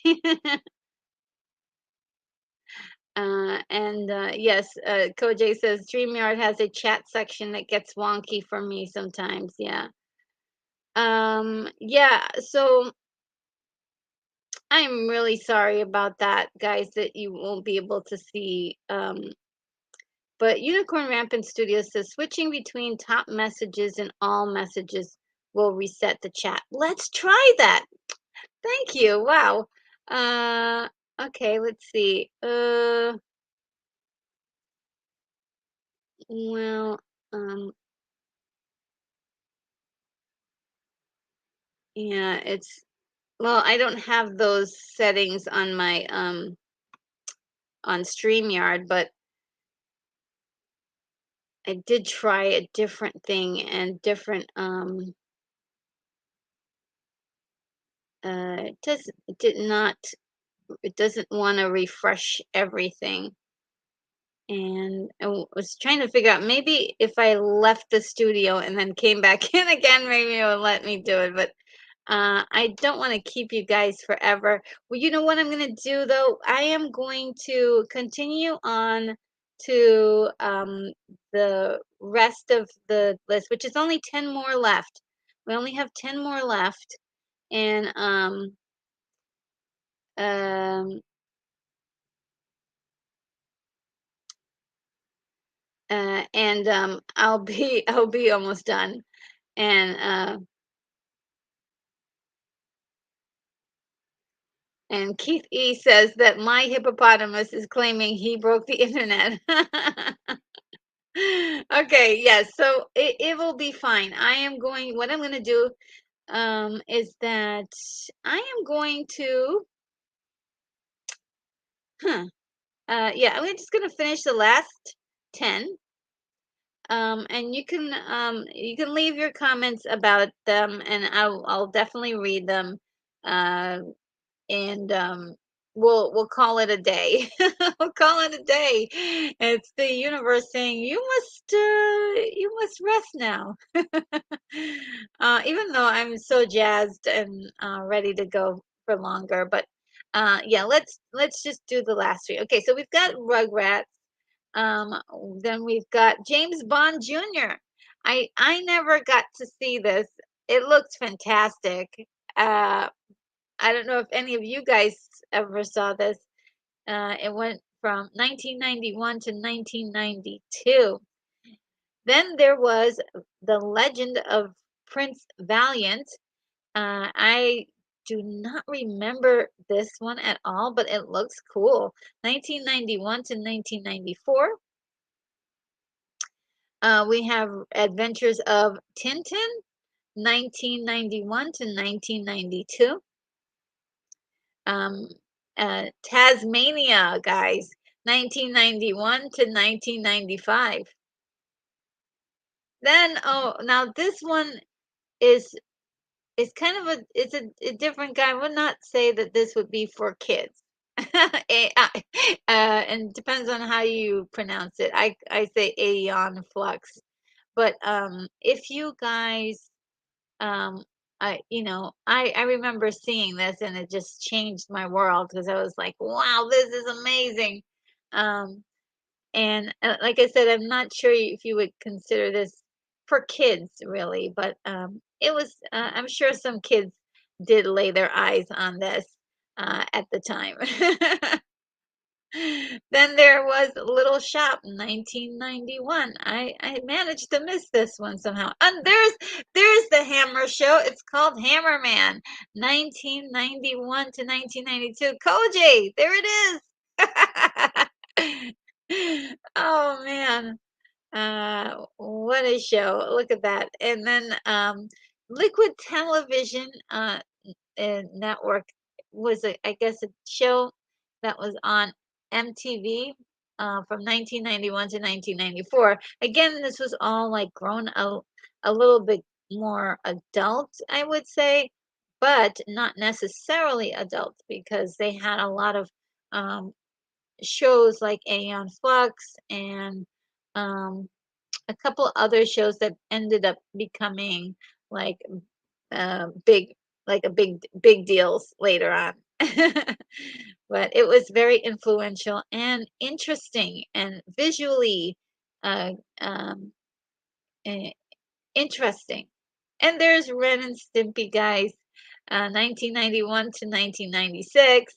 A: And yes, Koj says StreamYard has a chat section that gets wonky for me sometimes. Yeah. Yeah, so I'm really sorry about that, guys, that you won't be able to see. But Unicorn Rampant Studio says switching between top messages and all messages will reset the chat. Let's try that. Thank you. Wow. Uh, okay, let's see. Well, um, Yeah, it's well, I don't have those settings on my on StreamYard, but I did try a different thing and different it did not it doesn't want to refresh everything. And was trying to figure out maybe if I left the studio and then came back in again, maybe it would let me do it. But I don't want to keep you guys forever. Well, you know what I'm going to do though? I am going to continue on to the rest of the list, which is only 10 more left. We only have 10 more left. And um, I'll be I'll be almost done. And Keith E says that my hippopotamus is claiming he broke the internet. Okay, yes, so it will be fine. What I'm going to do is that I am going to, huh, yeah, I'm just going to finish the last 10. And you can leave your comments about them and I'll definitely read them. Uh, and we'll call it a day. We'll call it a day. It's the universe saying you must rest now. Even though I'm so jazzed and ready to go for longer, but yeah, let's just do the last three. Okay, so we've got Rugrats. Um, then we've got James Bond Jr. I never got to see this. It looks fantastic. Uh, I don't know if any of you guys ever saw this. It went from 1991 to 1992. Then there was The Legend of Prince Valiant. I do not remember this one at all, but it looks cool. 1991 to 1994. We have Adventures of Tintin, 1991 to 1992. Um, Tasmania, guys, 1991 to 1995. Then, oh, now this one is kind of a different guy. I would not say that this would be for kids. And depends on how you pronounce it. I say Aeon Flux. But if you guys I remember seeing this and it just changed my world because I was like, wow, this is amazing. Um, and like I said, I'm not sure if you would consider this for kids really, but it was, I'm sure some kids did lay their eyes on this at the time. Then there was Little Shop, 1991. I managed to miss this one somehow. And there's the Hammer Show. It's called Hammerman, 1991 to 1992. Koji, there it is. Oh man. What a show. Look at that. And then Liquid Television Network was I guess a show that was on MTV from 1991 to 1994. Again, this was all like grown a little bit more adult, I would say, but not necessarily adult because they had a lot of um, shows like Aeon Flux and um, a couple other shows that ended up becoming like big, like a big deals later on. But it was very influential and interesting and visually uh, um, eh, interesting. And there's Ren and Stimpy, guys, 1991 to 1996.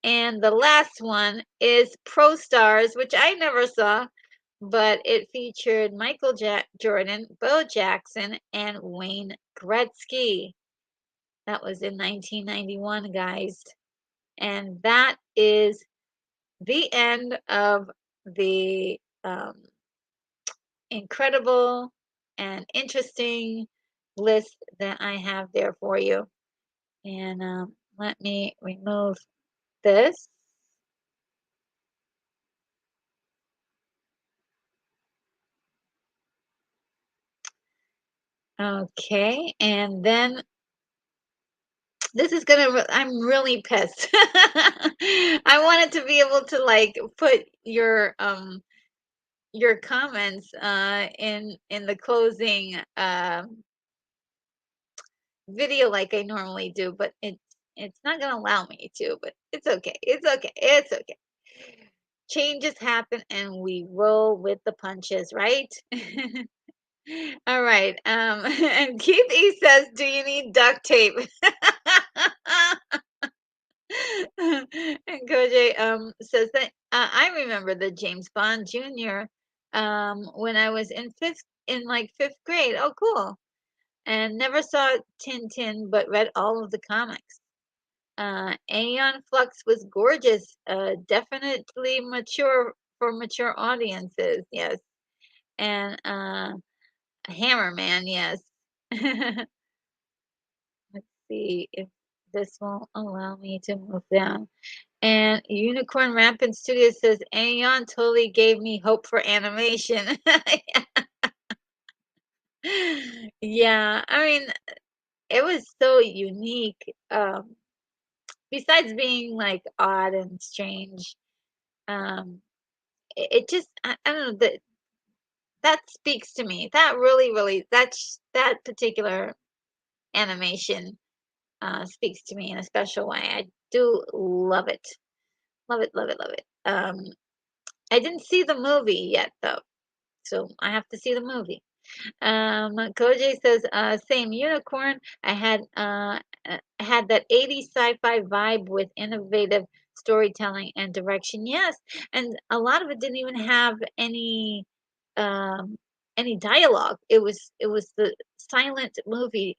A: And the last one is Pro Stars, which I never saw, but it featured Michael Jordan, Bo Jackson, and Wayne Gretzky. That was in 1991, guys. And that is the end of the incredible and interesting list that I have there for you. And let me remove this. Okay, and then this is I'm really pissed. I wanted to be able to like put your comments in the closing video like I normally do, but it's not gonna allow me to, but it's okay. It's okay. It's okay. Changes happen and we roll with the punches, right? All right. And Keith E says, "Do you need duct tape?" And Koje says that I remember the James Bond Jr. When I was in like fifth grade. Oh, cool. And never saw Tintin, but read all of the comics. Aeon Flux was gorgeous. Definitely mature for mature audiences. Yes. And Hammerman. Yes. Let's see if this won't allow me to move down. And Unicorn Rampant Studio says Aeon totally gave me hope for animation. Yeah, I mean, it was so unique. Besides being like odd and strange, it just I don't know that that speaks to me. That really, really that particular animation speaks to me in a special way. I do love it. Love it, love it, love it. I didn't see the movie yet though, so I have to see the movie. Koji says, same unicorn. I had that 80s sci-fi vibe with innovative storytelling and direction. Yes, and a lot of it didn't even have um any dialogue. It was the silent movie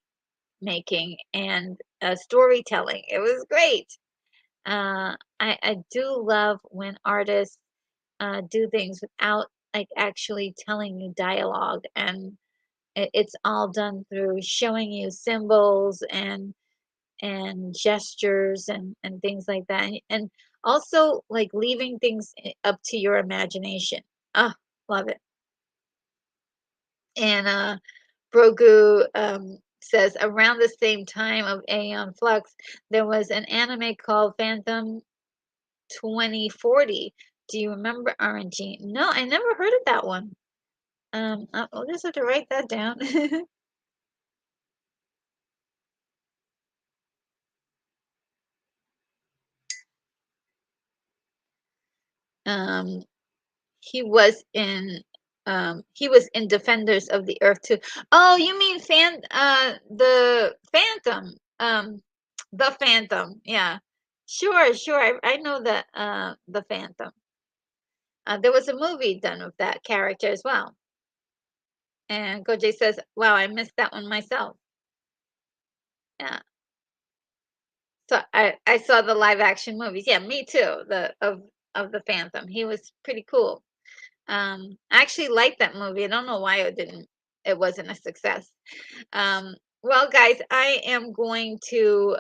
A: making and storytelling. It was great. I do love when artists do things without like actually telling you dialogue, and it's all done through showing you symbols and gestures and things like that, and also like leaving things up to your imagination. Ah, love it. And Brogu says around the same time of Aeon Flux, there was an anime called Phantom 2040. Do you remember RNG? No, I never heard of that one. I'll just have to write that down. um, he was in he was in Defenders of the Earth too. Oh, you mean the Phantom. The Phantom. Yeah. Sure, sure. I know the Phantom. There was a movie done with that character as well. And Koje says, "Wow, I missed that one myself." Yeah. So I saw the live action movies. Yeah, me too. Of the Phantom. He was pretty cool. I actually liked that movie. I don't know why it wasn't a success. Um, well, guys, I am going to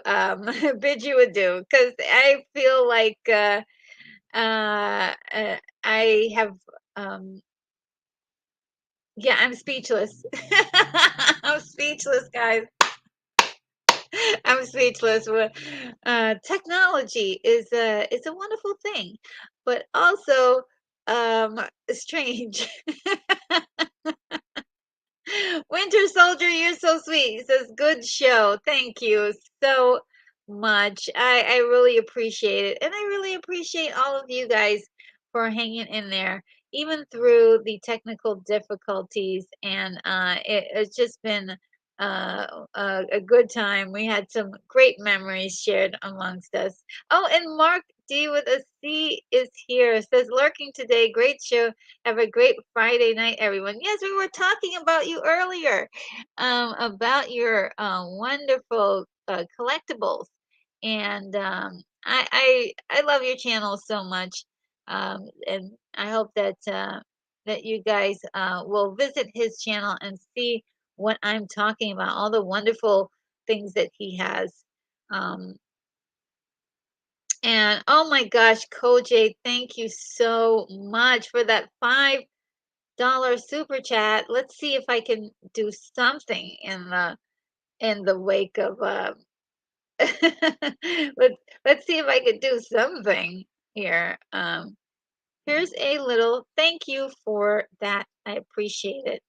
A: bid you adieu because I feel like I have yeah, I'm speechless. I'm speechless, guys. I'm speechless. Technology is a wonderful thing, but also strange. Winter Soldier, you're so sweet. He says, good show. Thank you so much. I really appreciate it. And I really appreciate all of you guys for hanging in there, even through the technical difficulties. And it's just been a good time. We had some great memories shared amongst us. Oh, and Mark D with a C is here. Says, lurking today. Great show. Have a great Friday night, everyone. Yes, we were talking about you earlier, about your wonderful collectibles, and I love your channel so much, and I hope that that you guys will visit his channel and see what I'm talking about, all the wonderful things that he has. Um, and oh my gosh, Koj, thank you so much for that $5 super chat. Let's see if I can do something in the wake of let's see if I could do something here. Here's a little thank you for that. I appreciate it.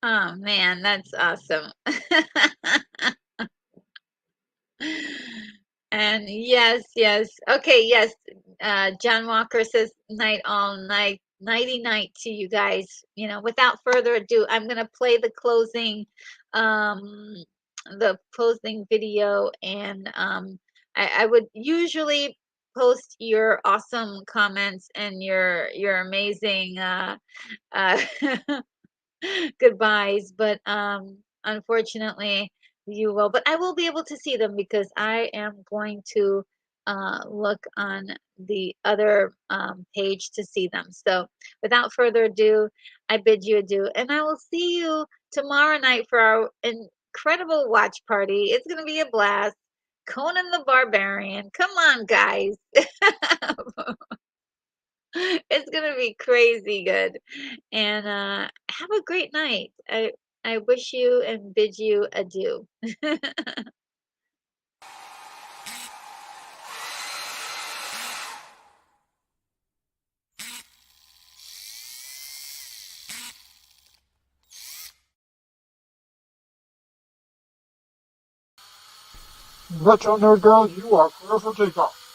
A: Oh man, that's awesome. And yes, yes. Okay, yes. John Walker says night all night, nighty night to you guys. You know, without further ado, I'm gonna play um the closing video, and I would usually post your awesome comments and your amazing uh goodbyes, but unfortunately you will. But I will be able to see them because I am going to look on the other page to see them. So without further ado, I bid you adieu, and I will see you tomorrow night for our incredible watch party. It's going to be a blast. Conan the Barbarian. Come on, guys. It's gonna be crazy good. And have a great night. I wish you and bid you adieu.
B: Retro Nerd Girl, you are clear for takeoff.